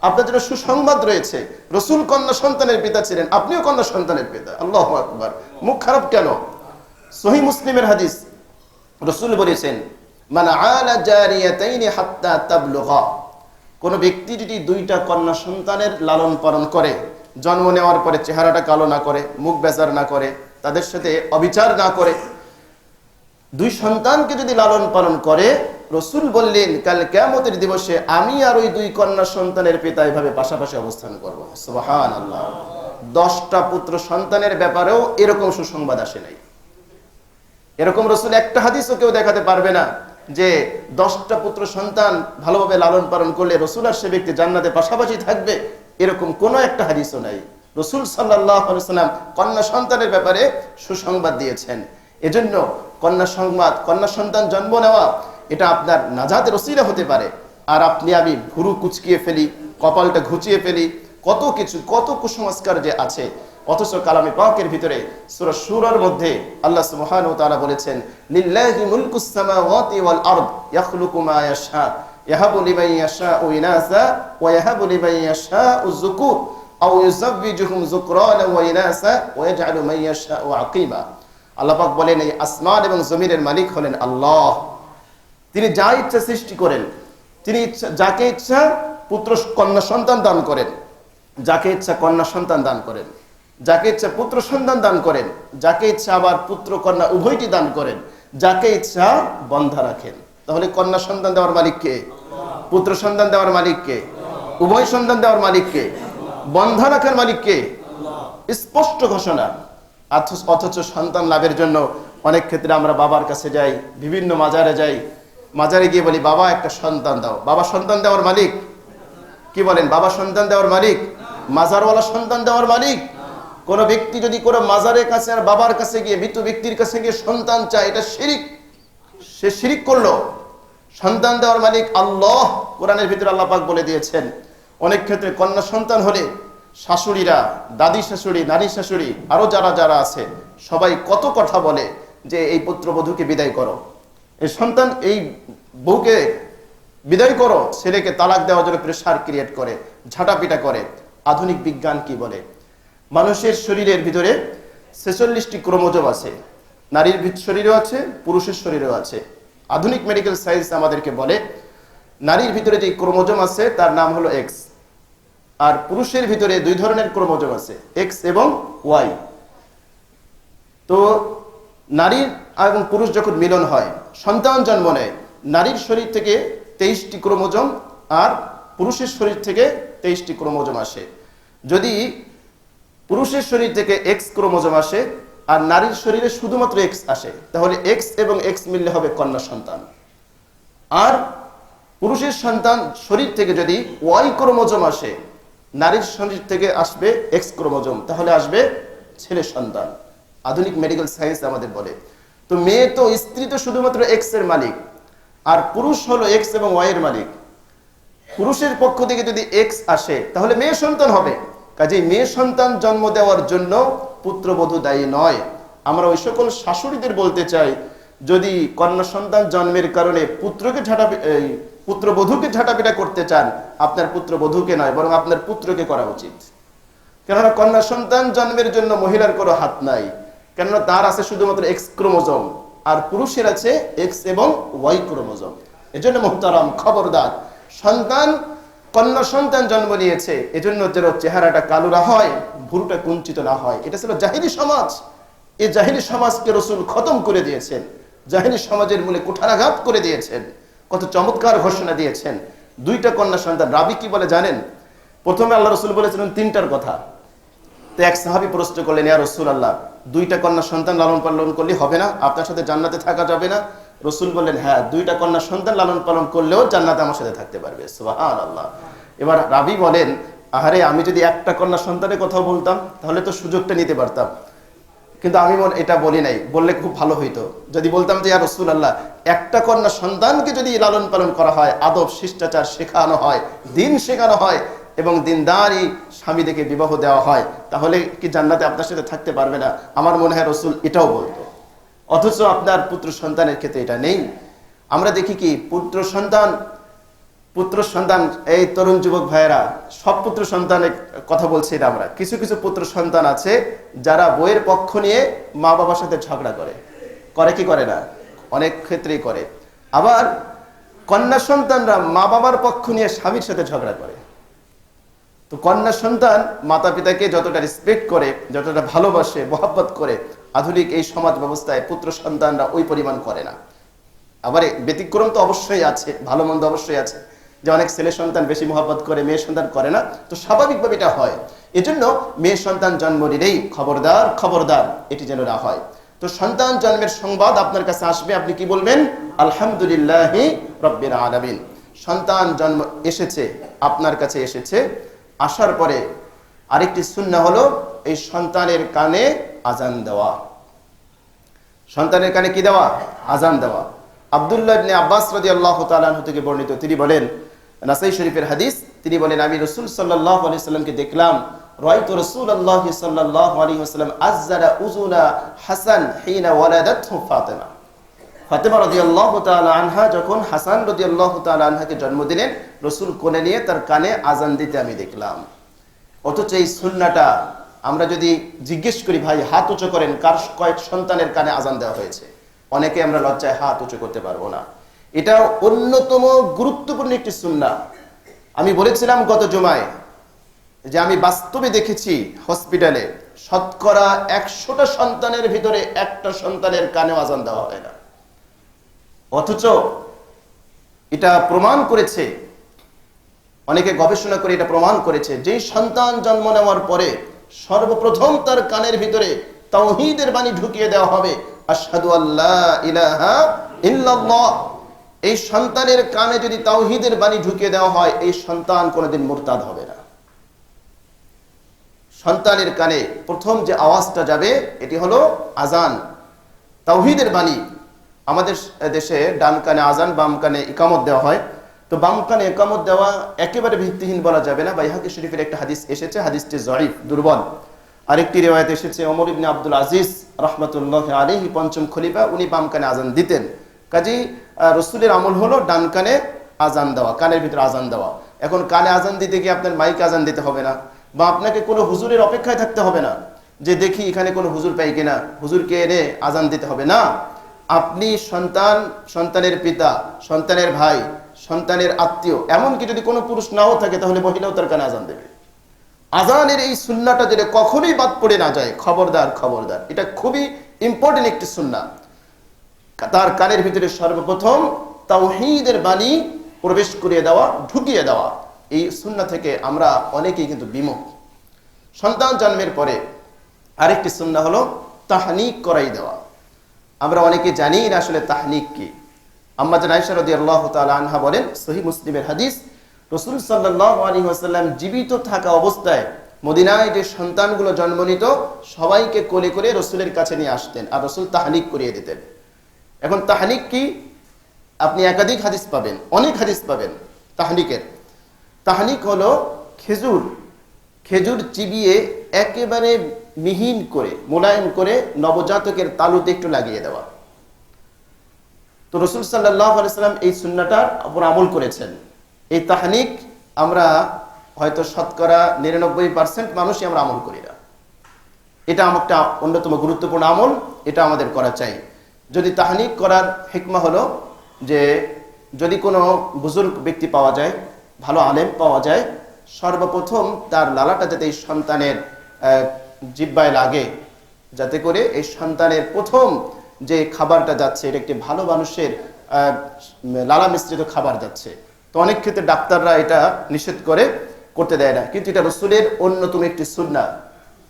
আপনার জন্য সুসংবাদ রয়েছে। রাসূল কন্যা সন্তানের পিতা ছিলেন, আপনিও কন্যা সন্তানের পিতা। আল্লাহু আকবার! মুখ খারাপ কেন? সহিহ মুসলিমের হাদিস, রাসূল বলেছেন মান আলা জারিয়াতাইনি হাত্তা তাবলুগা, কোন ব্যক্তি যদি দুইটা কন্যা সন্তানের লালন পালন করে, জন্ম নেওয়ার পরে চেহারাটা কালো না করে, মুখ বেজার না করে, তাদের সাথে অবিচার না করে, দুই সন্তানকে যদি লালন পালন করে, রাসূল বললেন কাল কিয়ামতের দিবসে আমি আর ওই দুই কন্যা সন্তানের পিতা এভাবে পাশাপাশি অবস্থান করব। সুবহানাল্লাহ! 10টা পুত্র সন্তানের ব্যাপারেও এরকম সুসংবাদ আসে নাই। এরকম রাসূল একটা হাদিসও কেউ দেখাতে পারবে না যে 10টা পুত্র সন্তান ভালোভাবে লালন পালন করলে রাসূল আর সে ব্যক্তি জান্নাতে পাশাপাশি থাকবে, এরকম কোনো একটা হাদিসও নাই। রাসূল সাল্লাল্লাহু আলাইহি ওয়াসাল্লাম কন্যা সন্তানের ব্যাপারে সুসংবাদ দিয়েছেন। এজন্য কন্যা সন্তান জন্ম নেওয়া এটা আপনার নাজাতের ওসিলা হতে পারে। আর আপনি আমি ভুরু কুচকিয়ে ফেলি, কপালটা ঘুচিয়ে ফেলি, কত কিছু, কত কুসংস্কার যে আছে। অথচ কালামে পাকের ভিতরে সূরা শুরার মধ্যে আল্লাহ সুবহানাহু ওয়া তাআলা বলেছেন লিল্লাহি মুলকুস সামাওয়াতি ওয়াল আরদ ইয়াখলুকু মা ইয়াশা ইয়াহাবু লিমান ইয়াশাউ ইনাসা ওয়া ইয়াহাবু লিমান ইয়াশাউ যুকুর আও ইউযাব্বিজুহুম যুকরানা ওয়া ইনাসা ওয়া ইয়াজআলু মান ইয়াশাউ আকীমা। আল্লাহ পাক বলেন এই আসমান এবং জমিনের মালিক হলেন আল্লাহ। তিনি যা ইচ্ছা সৃষ্টি করেন, তিনি যাকে ইচ্ছা পুত্র কন্যা সন্তান দান করেন, যাকে ইচ্ছা কন্যা সন্তান দান করেন, যাকে ইচ্ছা পুত্র সন্তান দান করেন, যাকে ইচ্ছা আবার পুত্র কন্যা উভয়টি দান করেন, যাকে ইচ্ছা বন্ধা রাখেন। তাহলে কন্যা সন্তান দেওয়ার মালিক কে? পুত্র সন্তান দেওয়ার মালিক কে? উভয় সন্তান দেওয়ার মালিক কে? বন্ধা রাখার মালিক কে? স্পষ্ট ঘোষণা। অথচ সন্তান লাভের জন্য অনেক ক্ষেত্রে আমরা বাবার কাছে যাই, বিভিন্ন মাজারে যাই, মাজারে গিয়ে বলি বাবা একটা সন্তান দাও। বাবা সন্তান দেওয়ার মালিক? কি বলেন? বাবা সন্তান দেওয়ার মালিক? মাজারওয়ালা সন্তান দেওয়ার মালিক? কোন ব্যক্তি যদি কোনো মাজারের কাছে আর বাবার কাছে গিয়ে, মৃত ব্যক্তির কাছে গিয়ে সন্তান চায়, এটা শিরিক। সে শিরিক করলো। সন্তান দেওয়ার মালিক আল্লাহ। কোরআনের ভিতরে আল্লাহ পাক বলে দিয়েছেন, অনেক ক্ষেত্রে কন্যা সন্তান হলে শাশুড়িরা, দাদি শাশুড়ি, নারী শাশুড়ি, আরো যারা আছে সবাই কত কথা বলে যে এই পুত্রবধূকে বিদায় করো, এই সন্তান, এই বউকে বিদায় করো। ছেলেকে তালাক দেওয়ার জন্য প্রেসার ক্রিয়েট করে, ঝাঁটাপিটা করে। আধুনিক বিজ্ঞান কি বলে? মানুষের শরীরের ভিতরে 46টি ক্রোমোজোম আছে। নারীর শরীরেও আছে, পুরুষের শরীরেও আছে। আধুনিক মেডিকেল সায়েন্স আমাদেরকে বলে নারীর ভিতরে যে ক্রোমোজোম আছে তার নাম হলো এক্স, আর পুরুষের ভিতরে 2 ধরনের ক্রোমোজোম আছে, এক্স এবং ওয়াই। তো নারীর এবং পুরুষ যখন মিলন হয়, সন্তান জন্ম নেয়, নারীর শরীর থেকে 23টি ক্রোমোজোম আর পুরুষের শরীর থেকে 23টি ক্রোমোজোম আসে। যদি পুরুষের শরীর থেকে এক্স ক্রোমোজোম আসে আর নারীর শরীরে শুধুমাত্র এক্স আসে, তাহলে এক্স এবং এক্স মিললে হবে কন্যা সন্তান। আর পুরুষের সন্তান শরীর থেকে যদি ওয়াই ক্রোমোজোম আসে, নারীর শরীর থেকে আসবে এক্স ক্রোমোজোম, তাহলে আসবে ছেলে সন্তান। আধুনিক মেডিকেল সায়েন্স আমাদের বলে। তো মেয়ে তো, স্ত্রী তো শুধুমাত্র এক্স এর মালিক, আর পুরুষ হলো এক্স এবং ওয়াই এর মালিক। পুরুষের পক্ষ থেকে যদি এক্স আসে তাহলে মেয়ে সন্তান হবে। কাজেই মেয়ে সন্তান জন্ম দেওয়ার জন্য পুত্রবধূ দায়ী নয়। আমরা ওই সকল শাশুড়িদের বলতে চাই, যদি কন্যা সন্তান জন্মের কারণে পুত্রবধূকে ঝাঁটাপিটা করতে চান, আপনার পুত্রবধূকে নয়, বরং আপনার পুত্রকে করা উচিত। কেননা কন্যা সন্তান জন্মের জন্য মহিলার কোনো হাত নাই, কেননা তার আছে শুধুমাত্র এক্স ক্রোমোজোম, আর পুরুষের আছে এক্স এবং ওয়াই ক্রোমোজোম। এজন্য মুহতারাম, খবরদার, সন্তান, কন্যা সন্তান জন্ম নিয়েছে, এজন্য যেন চেহারাটা কালো না হয়, ভুরুটা কুঞ্চিত না হয়। এটা ছিল জাহিলি সমাজ। এই জাহিলি সমাজকে রাসূল খতম করে দিয়েছেন, জাহিলি সমাজের মূলে কুঠারাঘাত করে দিয়েছেন। কত চমৎকার ঘোষণা দিয়েছেন। 2টা কন্যা সন্তান। রাবি কি বলে জানেন? প্রথমে আল্লাহ রাসূল বলেছিলেন 3টার কথা। তো এক সাহাবী প্রশ্ন করলেন, ইয়া রাসূলুল্লাহ, 2টা কন্যা সন্তান লালন পালন করলে হবে না? আপনার সাথে জান্নাতে থাকা যাবে না? রাসূল বললেন, হ্যাঁ, 2টা কন্যা সন্তান লালন পালন করলেও জান্নাতে আমার সাথে থাকতে পারবে। সুবহানাল্লাহ। এবার রাবি বলেন, আহারে, আমি যদি একটা কন্যা সন্তানের কথা বলতাম তাহলে তো সুযোগটা নিতে পারতাম, কিন্তু আমি এটা বলি নাই, বললে খুব ভালো হইতো। যদি বলতাম যে ইয়া রাসূলুল্লাহ, একটা কন্যা সন্তানকে যদি লালন পালন করা হয়, আদব শিষ্টাচার শেখানো হয়, দিন শেখানো হয় এবং দিনদারি স্বামী দেখে বিবাহ দেওয়া হয়, তাহলে কি জান্নাতে আপনার সাথে থাকতে পারবে না? আমার মনে হয় রাসূল এটাও বলতো। অথচ আপনার পুত্র সন্তানের ক্ষেত্রে এটা নেই। আমরা দেখি কি পুত্র সন্তান, এই তরুণ যুবক ভাইয়েরা, সব পুত্র সন্তানের কথা বলছি না আমরা। কিছু কিছু পুত্র সন্তান আছে যারা বইয়ের পক্ষ নিয়ে মা বাবার সাথে ঝগড়া করে কি করে না? অনেক ক্ষেত্রেই করে। আবার কন্যা সন্তানরা মা বাবার পক্ষ নিয়ে স্বামীর সাথে ঝগড়া করে। তো কন্যা সন্তান মাতা পিতাকে যতটা রেসপেক্ট করে, যতটা ভালোবাসে, মহব্বত করে, আধুনিক এই সমাজ ব্যবস্থায় পুত্র সন্তানরা ওই পরিমাণ করে না। আবার ব্যতিক্রম তো অবশ্যই আছে, ভালো মন্দ অবশ্যই আছে, যে অনেক ছেলে সন্তান বেশি মহব্বত করে, মেয়ে সন্তান করে না। তো স্বাভাবিকভাবে এটা হয়। এজন্য মেয়ে সন্তান জন্ম নিলেই খবরদার এটি যেন না হয়। তো সন্তান জন্মের সংবাদ আপনার কাছে আসবে, আপনি কি বলবেন? আলহামদুলিল্লাহি রাব্বিল আলামিন। সন্তান জন্ম এসেছে, আপনার কাছে এসেছে, আসার পরে আরেকটি সুন্নাহ হলো এই সন্তানের কানে আজান দেওয়া। সন্তানের কানে কি দেওয়া? আজান দেওয়া। আব্দুল্লাহ ইবনে আব্বাস রাদিয়াল্লাহু তাআলা আনহু থেকে বর্ণিত, তিনি বলেন, নাসাই শরীফের হাদিস, তিনি বলেন, আমি রাসূল সাল্লাল্লাহু আলাইহি ওয়াসাল্লামকে দেখলাম, রাআইতু রাসূলুল্লাহ সাল্লাল্লাহু আলাইহি ওয়াসাল্লাম আযযারা উযুনা হাসান হিনা ওয়ালাদাতহু ফাতিমা। ফাতিমা রাদিয়াল্লাহু তাআলা আনহা যখন হাসান রাদিয়াল্লাহু তাআলা আনহাকে জন্ম দিলেন, রাসূল কোলে নিয়ে তার কানে আজান দিতে আমি দেখলাম। অথচ এই সুন্নাহটা আমরা যদি জিজ্ঞেস করি, ভাই হাত উঁচু করেন, কার কয়েক সন্তানের কানে আজান দেওয়া হয়েছে? অনেকে আমরা লজ্জায় হাত উঁচু করতে পারবো না। এটা অন্যতম গুরুত্বপূর্ণ একটি সুন্নাহ। আমি বলেছিলাম গত জুমায় যে আমি বাস্তবে দেখেছি হসপিটালে শতকরা 100টা সন্তানের ভিতরে একটা সন্তানের কানে আজান দেওয়া হয় না। অথচ এটা প্রমাণ করেছে, অনেকে গবেষণা করে এটা প্রমাণ করেছে, যে সন্তান জন্ম নেওয়ার পরে সর্বপ্রথম তার কানের ভিতরে তাওহীদের বাণী ঢুকিয়ে দেওয়া হবে, আশহাদু আল্লা ইলাহা ইল্লাল্লাহ। এই সন্তানের কানে যদি তাওহীদের বাণী ঢুকিয়ে দেওয়া হয়, এই সন্তান কোনোদিন মুরতাদ হবে না। সন্তানের কানে প্রথম যে আওয়াজটা যাবে এটি হলো আজান, তাওহীদের বাণী। আমাদের দেশে ডান কানে আজান, বাম কানে ইকামত দেওয়া হয়। তো বাম কানে ইকামত দেওয়া একেবারে ভিত্তিহীন বলা যাবে না। বাইহাকী শরীফের একটা হাদিস এসেছে, হাদিসটি জয়ীফ, দুর্বল। আরেকটি রিওয়ায়াত এসেছে, ওমর ইবনে আব্দুল আজিজ রাহমাতুল্লাহ আলাইহি পঞ্চম খলিফা, উনি বাম কানে আজান দিতেন। কাজী রাসূলের আমল হলো ডান কানে আজান দেওয়া, কানের ভিতরে আজান দেওয়া। এখন কানে আজান দিতে গিয়ে আপনার মাইকে আজান দিতে হবে না, বা আপনাকে কোনো হুজুরের অপেক্ষায় থাকতে হবে না যে দেখি এখানে কোনো হুজুর পাই কিনা, হুজুরকে এনে আজান দিতে হবে না। আপনি সন্তান, সন্তানের পিতা, সন্তানের ভাই, সন্তানের আত্মীয়, এমনকি যদি কোনো পুরুষ নাও থাকে তাহলে মহিলাও তার কানে আজান দেবে। আজানের এই সুন্নাহটা যেটা কখনোই বাদ পড়ে না যায়, খবরদার খবরদার, এটা খুবই ইম্পর্টেন্ট একটি সুন্নাহ। তার কানের ভিতরে সর্বপ্রথম তাওহীদের বাণী প্রবেশ করিয়ে দেওয়া, ঢুকিয়ে দেওয়া। এই সুন্নাহ থেকে আমরা অনেকেই কিন্তু বিমুখ। সন্তান জন্মের পরে আরেকটি সুন্নাহ হলো তাহনিক করাই দেওয়া। আমরা অনেকে জানি না আসলে তাহনিক কি। আম্মা জান আয়েশা রাদিয়াল্লাহু তাআলা আনহা বলেন, সহিহ মুসলিমের হাদিস, রাসূল সাল্লাল্লাহু আলাইহি ওয়াসাল্লাম জীবিত থাকা অবস্থায় মদিনায় যে সন্তানগুলো জন্ম নিত সবাইকে কোলে করে রাসূলের কাছে নিয়ে আসতেন, আর রাসূল তাহনিক করিয়ে দিতেন। এখন তাহনিক কি? আপনি একাধিক হাদিস পাবেন, অনেক হাদিস পাবেন তাহনিকের। তাহনিক হলো খেজুর চিবিয়ে একেবারে মিহিন করে, মোলায়েম করে নবজাতকের তালুতে একটু লাগিয়ে দেওয়া। তো রাসূল সাল্লাল্লাহু আলাইহি ওয়াসাল্লাম এই সুন্নাহটার উপর আমল করেছেন। এই তাহনিক আমরা হয়তো শতকরা 99% মানুষই আমরা আমল করি না। এটা একটা অন্যতম গুরুত্বপূর্ণ আমল, এটা আমাদের করা চাই। যদি তাহনিক করার হিকমা হলো যে যদি কোনো বুজুর্গ ব্যক্তি পাওয়া যায়, ভালো আলেম পাওয়া যায়, সর্বপ্রথম তার লালাটা যাতে এই সন্তানের জিহ্বায় লাগে, যাতে করে এই সন্তানের প্রথম যে খাবারটা যাচ্ছে এটা একটি ভালো মানুষের লালা মিশ্রিত খাবার যাচ্ছে। তো অনেক ক্ষেত্রে ডাক্তাররা এটা নিষেধ করতে দেয় না, কিন্তু এটা রাসূলের অন্যতম একটি সুন্নাহ।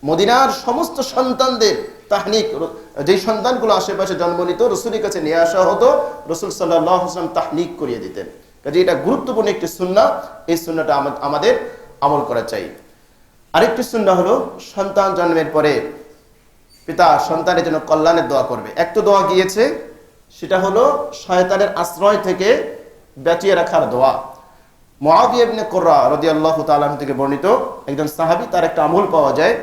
মদিনার সমস্ত সন্তানদের তাহনিক, যেই সন্তানগুলো আশেপাশে জন্ম নিত রাসূলের কাছে নিয়ে আসা হতো, রাসূল সাল্লাল্লাহু আলাইহি ওয়াসাল্লাম তাহনিক করিয়ে দিতেন। কাজে এটা গুরুত্বপূর্ণ একটি সুন্নাহ, এই সুন্নাহটা আমাদের আমল করা চাই। আরেকটি সুন্নাহ হলো সন্তান জন্মের পরে পিতা সন্তানের জন্য কল্যাণের দোয়া করবে। এক তো দোয়া গিয়েছে, সেটা হলো শয়তানের আশ্রয় থেকে বাঁচিয়ে রাখার দোয়া। মুআবিয়া ইবনে কুররা রাদিয়াল্লাহু তাআলা থেকে বর্ণিত একজন সাহাবী, তার একটা আমল পাওয়া যায়,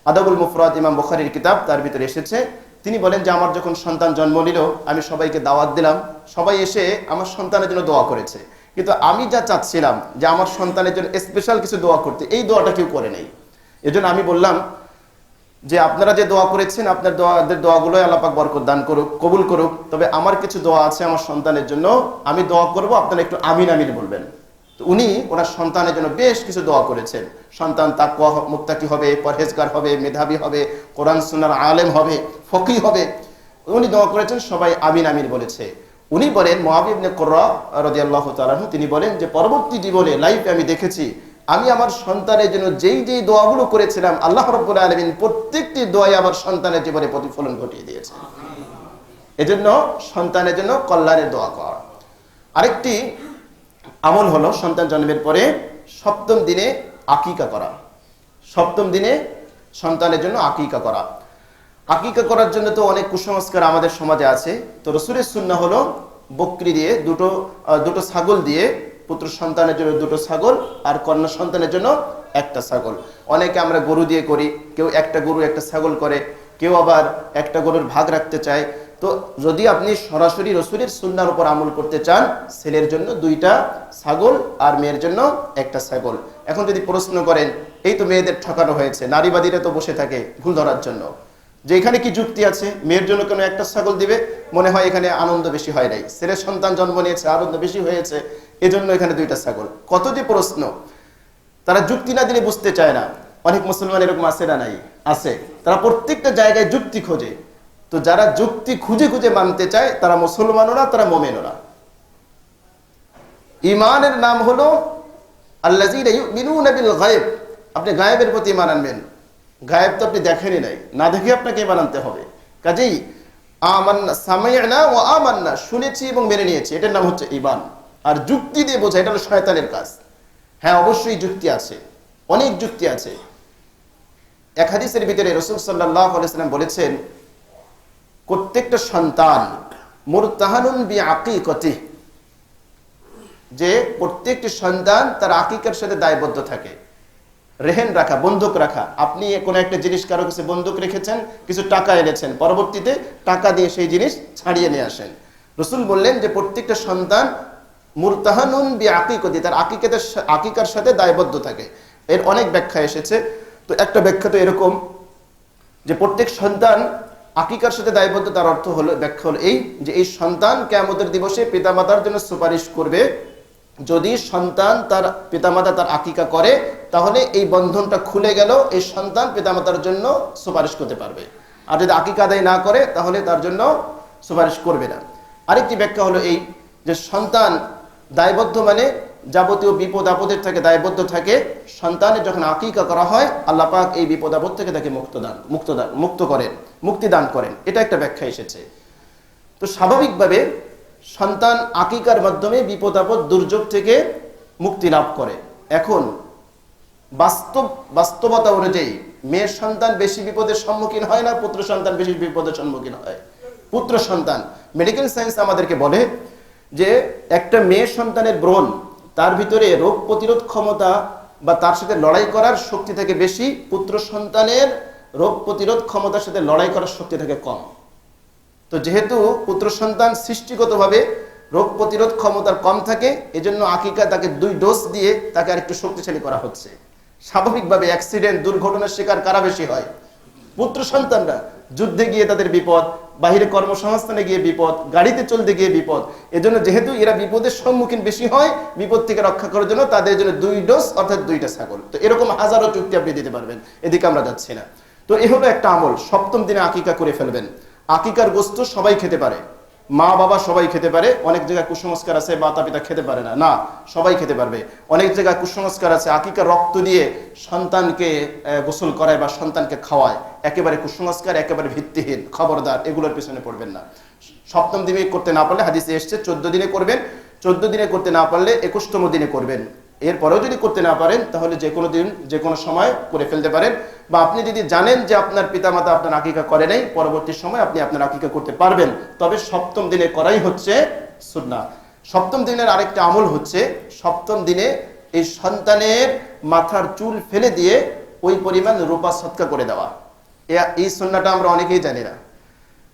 আদাবুল মুফরাদ, ইমাম বুখারীর কিতাব, তার ভিতরে এসেছে। তিনি বলেন যে আমার যখন সন্তান জন্ম নিল আমি সবাইকে দাওয়াত দিলাম, সবাই এসে আমার সন্তানের জন্য দোয়া করেছে, কিন্তু আমি যা চাচ্ছিলাম যে আমার সন্তানের জন্য স্পেশাল কিছু দোয়া করতে, এই দোয়াটা কেউ করে নেই। এজন্য আমি বললাম যে আপনারা যে দোয়া করেছেন আপনার দোয়াগুলোই আল্লাহ পাক বরকত দান করুক, কবুল করুক, তবে আমার কিছু দোয়া আছে আমার সন্তানের জন্য, আমি দোয়া করব, আপনারা একটু আমিন আমিন বলবেন। তো উনি ওনার সন্তানের জন্য বেশ কিছু দোয়া করেছেন। সন্তান তাকওয়া মুত্তাকি হবে, পরহেজগার হবে, মেধাবী হবে, কোরআন সুন্নাহর আলেম হবে, ফকিহ হবে। উনি দোয়া করেছেন, সবাই আমিন আমিন বলেছে। উনি বলেন, মুআবিয়া ইবনে কুররা রাদিয়াল্লাহু তাআলা আনহু, তিনি বলেন যে পরবর্তী জীবনে লাইফে আমি দেখেছি আমি আমার সন্তানের জন্য যেই যেই দোয়াগুলো করেছিলাম আল্লাহ রাব্বুল আলামিন প্রত্যেকটি দোয়াই আমার সন্তানের জীবনে প্রতিফলন ঘটিয়ে দিয়েছে। এজন্য সন্তানের জন্য কল্যাণের দোয়া করা। আরেকটি আমল হলো সন্তান জন্মের পরে সপ্তম দিনে আকিকা করা। সপ্তম দিনে সন্তানের জন্য আকিকা করা। আকিকা করার জন্য তো অনেক কুসংস্কার আমাদের সমাজে আছে। তো রাসূলের সুন্নাহ হলো বকরি দিয়ে, দুটো ছাগল দিয়ে, পুত্র সন্তানের জন্য দুটো ছাগল আর কন্যা সন্তানের জন্য একটা ছাগল। অনেকে আমরা গরু দিয়ে করি, কেউ একটা গরু একটা ছাগল করে, কেউ আবার একটা গরুর ভাগ রাখতে চায়। তো যদি আপনি সরাসরি রাসূলের সুন্নাহর উপর আমল করতে চান, ছেলের জন্য দুইটা ছাগল আর মেয়ের জন্য একটা ছাগল। এখন যদি প্রশ্ন করেন, এই তো মেয়েদের ঠকানো হয়েছে, নারীবাদীরা তো বসে থাকে ভুল ধরার জন্য, যে এখানে কি যুক্তি আছে, মেয়ের জন্য কেন একটা ছাগল দিবে? মনে হয় এখানে আনন্দ বেশি হয় নাই, ছেলের সন্তান জন্ম নিয়েছে আনন্দ বেশি হয়েছে, এজন্য এখানে দুইটা ছাগল। কত যে প্রশ্ন, তারা যুক্তি না দিলে বুঝতে চায় না। অনেক মুসলমান এরকম আছে না? নাই, আছে। তারা প্রত্যেকটা জায়গায় যুক্তি খোঁজে। তো যারা যুক্তি খুঁজে খুঁজে মানতে চায় তারা মুসলমানও না, তারা মুমিনও না। ঈমানের নাম হলো আল্লাযীনা ইউমিনুনা বিল গায়ব, আপনি গায়েবের প্রতি ঈমান আনবেন। গায়েব তো আপনি দেখেনই নাই, না দেখে আপনাকে ঈমান আনতে হবে। কাজেই আমান্না সামি'না ওয়া আমান্না, শুনেছি এবং মেনে নিয়েছি, এটার নাম হচ্ছে ঈমান। আর যুক্তি দিয়ে বোঝা, এটা হলো শয়তানের কাজ। হ্যাঁ, অবশ্যই যুক্তি আছে, অনেক যুক্তি আছে। এক হাদিসের ভিতরে রাসূল সাল্লাল্লাহু আলাইহি ওয়াসাল্লাম বলেছেন, প্রত্যেকটা সন্তান মুরতাহানুন বিআকিকাতিহি, যে প্রত্যেকটি সন্তান তার আকিকার সাথে দায়বদ্ধ থাকে। রেহেন রাখা, বন্ধক রাখা। আপনি কোনো একটা জিনিস কারো কাছে বন্ধক রেখেছেন, কিছু টাকা এনেছেন, পরবর্তীতে টাকা দিয়ে সেই জিনিস ছাড়িয়ে নিয়ে আসেন। রাসূল বললেন যে প্রত্যেকটা সন্তান মুরতাহানুন বিআকিকাতিহি, তার আকিকার সাথে দায়বদ্ধ থাকে। এর অনেক ব্যাখ্যা এসেছে। তো একটা ব্যাখ্যা তো এরকম যে প্রত্যেক সন্তান আকিকার সাথে দায়বদ্ধ, তার অর্থ হলো, ব্যাখ্যা হলো এই যে এই সন্তান কিয়ামতের দিবসে পিতামাতার জন্য সুপারিশ করবে। যদি সন্তান তার পিতামাতা তার আকিকা করে, তাহলে এই বন্ধনটা খুলে গেল, এই সন্তান পিতামাতার জন্য সুপারিশ করতে পারবে। আর যদি আকিকা আদায় না করে, তাহলে তার জন্য সুপারিশ করবে না। আরেকটি ব্যাখ্যা হলো এই যে সন্তান দায়বদ্ধ মানে যাবতীয় বিপদ আপদের থেকে দায়বদ্ধ থাকে। সন্তানের যখন আকিকা করা হয়, আল্লাহ পাক এই বিপদ আপদ থেকে তাকে মুক্তি দান করেন। এটা একটা ব্যাখ্যা এসেছে। তো স্বাভাবিকভাবে সন্তান আকিকার মাধ্যমে বিপদ আপদ দুর্যোগ থেকে মুক্তি লাভ করে। এখন বাস্তবতা অনুযায়ী মেয়ের সন্তান বেশি বিপদের সম্মুখীন হয় না পুত্র সন্তান বেশি বিপদের সম্মুখীন হয়? পুত্র সন্তান। মেডিকেল সায়েন্স আমাদেরকে বলে যে একটা মেয়ের সন্তানের ব্রণ, তার ভিতরে রোগ প্রতিরোধ ক্ষমতা বা তার সাথে লড়াই করার শক্তি থেকে বেশি, পুত্র সন্তানের রোগ প্রতিরোধ ক্ষমতার সাথে লড়াই করার শক্তি থেকে কম। তো যেহেতু পুত্র সন্তান সৃষ্টিগতভাবে রোগ প্রতিরোধ ক্ষমতার কম থাকে, এজন্য আকিকা তাকে 2 ডোজ দিয়ে তাকে আরেকটু শক্তিশালী করা হচ্ছে। স্বাভাবিকভাবে অ্যাক্সিডেন্ট, দুর্ঘটনার শিকার কারা বেশি হয়? পুত্র সন্তানরা। যুদ্ধে গিয়ে তাদের বিপদ, বাহিরে কর্মসংস্থানে গিয়ে বিপদ, গাড়িতে চলতে গিয়ে বিপদ। এজন্য যেহেতু এরা বিপদের সম্মুখীন বেশি হয়, বিপদ থেকে রক্ষা করার জন্য তাদের জন্য 2 ডোজ অর্থাৎ 2টা ছাগল। তো এরকম হাজারো যুক্তি আপনি দিতে পারবেন, এদিকে আমরা যাচ্ছি না। তো এ হলো একটা আমল, 7ম দিনে আকিকা করে ফেলবেন। আকিকার গোশত সবাই খেতে পারে, মা বাবা সবাই খেতে পারে। অনেক জায়গায় কুসংস্কার আছে মাতা পিতা খেতে পারে না, না, সবাই খেতে পারবে। অনেক জায়গায় কুসংস্কার আছে আকিকার রক্ত দিয়ে সন্তানকে গোসল করায় বা সন্তানকে খাওয়ায়, একেবারে কুসংস্কার, একেবারে ভিত্তিহীন। খবরদার, এগুলোর পিছনে পড়বেন না। 7ম দিনে করতে না পারলে, হাদিসে এসেছে 14 দিনে করবেন। 14 দিনে করতে না পারলে 21তম দিনে করবেন। এরপরেও যদি করতে না পারেন, তাহলে যে কোনো দিন যে কোনো সময় করে ফেলতে পারেন। বা আপনি যদি জানেন যে আপনার পিতামাতা আপনার আকিকা করে নাই, পরবর্তী সময় আপনি আপনার আকিকা করতে পারবেন। তবে 7ম দিনে করাই হচ্ছে সুন্নাহ। 7ম দিনের আরেকটা আমল হচ্ছে, 7ম দিনে এই সন্তানের মাথার চুল ফেলে দিয়ে ওই পরিমাণ রূপা সদকা করে দেওয়া। এই সুন্নাহটা আমরা অনেকেই জানি না।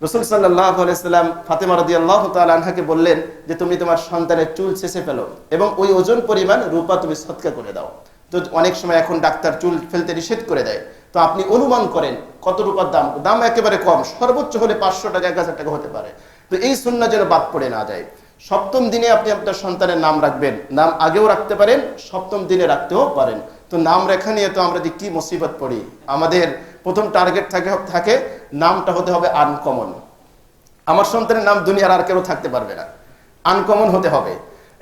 রাসূল সাল্লাল্লাহু আলাইহি ওয়াসাল্লাম ফাতেমা রাদিয়াল্লাহু তাআলা আনহাকে বললেন যে তুমি তোমার সন্তানের চুল ছেঁচে ফেলো এবং ওই ওজন পরিমাণ রূপা তুমি সদকা করে দাও। তো অনেক সময় এখন ডাক্তার চুল ফেলতে নিষেধ করে দেয়। তো আপনি অনুমান করেন কত রূপার দাম একেবারে কম, সর্বোচ্চ হলে 500 টাকা 1000 টাকা হতে পারে। তো এই সুন্নাহ যেন বাদ পড়ে না যায়। 7ম দিনে আপনি আপনার সন্তানের নাম রাখবেন। নাম আগেও রাখতে পারেন, 7ম দিনে রাখতেও পারেন। তো নাম রেখা নিয়ে তো আমরা কি মুসিবত পড়ি। আমাদের প্রথম টার্গেট থাকে নামটা হতে হবে আনকমন। আমার সন্তানের নাম দুনিয়ার আর কেউ থাকতে পারবে না, আনকমন হতে হবে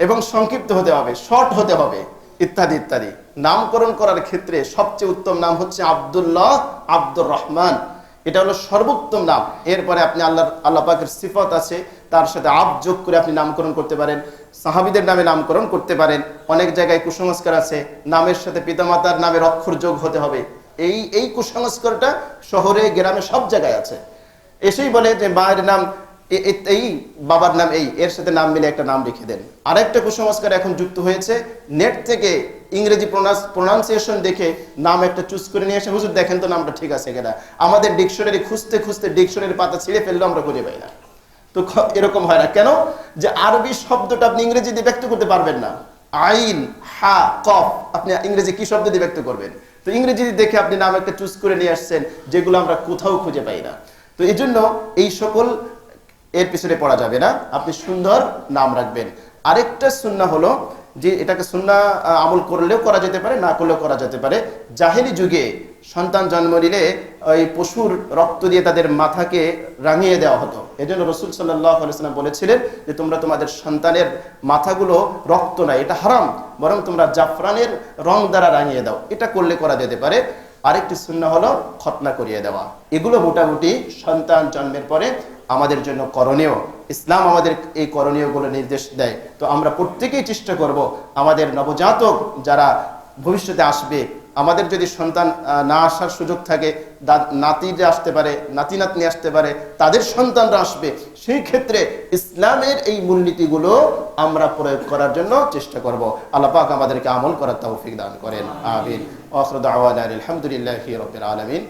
এবং সংক্ষিপ্ত হতে হবে, শর্ট হতে হবে, ইত্যাদি ইত্যাদি। নামকরণ করার ক্ষেত্রে সবচেয়ে উত্তম নাম হচ্ছে আব্দুল্লাহ, আব্দুর রহমান। এটা হলো সর্বোত্তম নাম। এরপরে আপনি আল্লাহ পাকের সিফত আছে, তার সাথে আব যোগ করে আপনি নামকরণ করতে পারেন। সাহাবীদের নামে নামকরণ করতে পারেন। অনেক জায়গায় কুসংস্কার আছে, নামের সাথে পিতামাতার নামের অক্ষর যোগ হতে হবে। এই কুসংস্কারটা শহরে গ্রামে সব জায়গায় আছে। এসেই বলে যে মায়ের নাম এই, বাবার নাম এই, এর সাথে নাম মিলে একটা নাম লিখে দেন। আরেকটা কুসংস্কার এখন যুক্ত হয়েছে, নেট থেকে ইংরেজি প্রোনাউন্সিয়েশন দেখে নাম একটা চুজ করে নিয়ে এসে, হুজুর দেখেন তো নামটা ঠিক আছে কিনা। আমাদের ডিকশনারি খুঁজতে খুঁজতে ডিকশনারি পাতা ছিঁড়ে ফেললেও আমরা খুঁজে পাই না। তো এরকম হয় না কেন? যে আরবি শব্দটা আপনি ইংরেজি দিয়ে ব্যক্ত করতে পারবেন না। আইন, হা, কফ, আপনি ইংরেজি কি শব্দ দিয়ে ব্যক্ত করবেন? তো ইংরেজি দেখে আপনি নাম একটা চুজ করে নিয়ে আসছেন, যেগুলো আমরা কোথাও খুঁজে পাই না। তো এই জন্য এই সকল এর পিছনে পড়া যাবে না, আপনি সুন্দর নাম রাখবেন। আরেকটা সুন্নাহ হলো যে এটাকে সুন্নাহ আমল করলেও করা যেতে পারে, না করলেও করা যেতে পারে। জাহেলি যুগে সন্তান জন্ম নিলে ওই পশুর রক্ত দিয়ে তাদের মাথাকে রাঙিয়ে দেওয়া হতো। এজন্য রাসূল সাল্লাল্লাহু আলাইহি ওয়াসাল্লাম বলেছিলেন যে তোমরা তোমাদের সন্তানের মাথাগুলো রক্ত নয়, এটা হারাম, বরং তোমরা জাফরানের রং দ্বারা রাঙিয়ে দাও। এটা করলে করা যেতে পারে। আরেকটি সুন্নাহ হলো খতনা করিয়ে দেওয়া। এগুলো মোটামুটি সন্তান জন্মের পরে আমাদের জন্য করণীয়। ইসলাম আমাদের এই করণীয়গুলো নির্দেশ দেয়। তো আমরা প্রত্যেকেই চেষ্টা করব আমাদের নবজাতক যারা ভবিষ্যতে আসবে, আমাদের যদি সন্তান না আসার সুযোগ থাকে, নাতিরা আসতে পারে, নাতি নাতনি আসতে পারে, তাদের সন্তানরা আসবে, সেই ক্ষেত্রে ইসলামের এই মূলনীতিগুলো আমরা প্রয়োগ করার জন্য চেষ্টা করব। আল্লাহ পাক আমাদেরকে আমল করার তৌফিক দান করেন। আমিন। ওয়া আখিরু দাওয়ানা আলহামদুলিল্লাহি রাব্বিল আলামিন।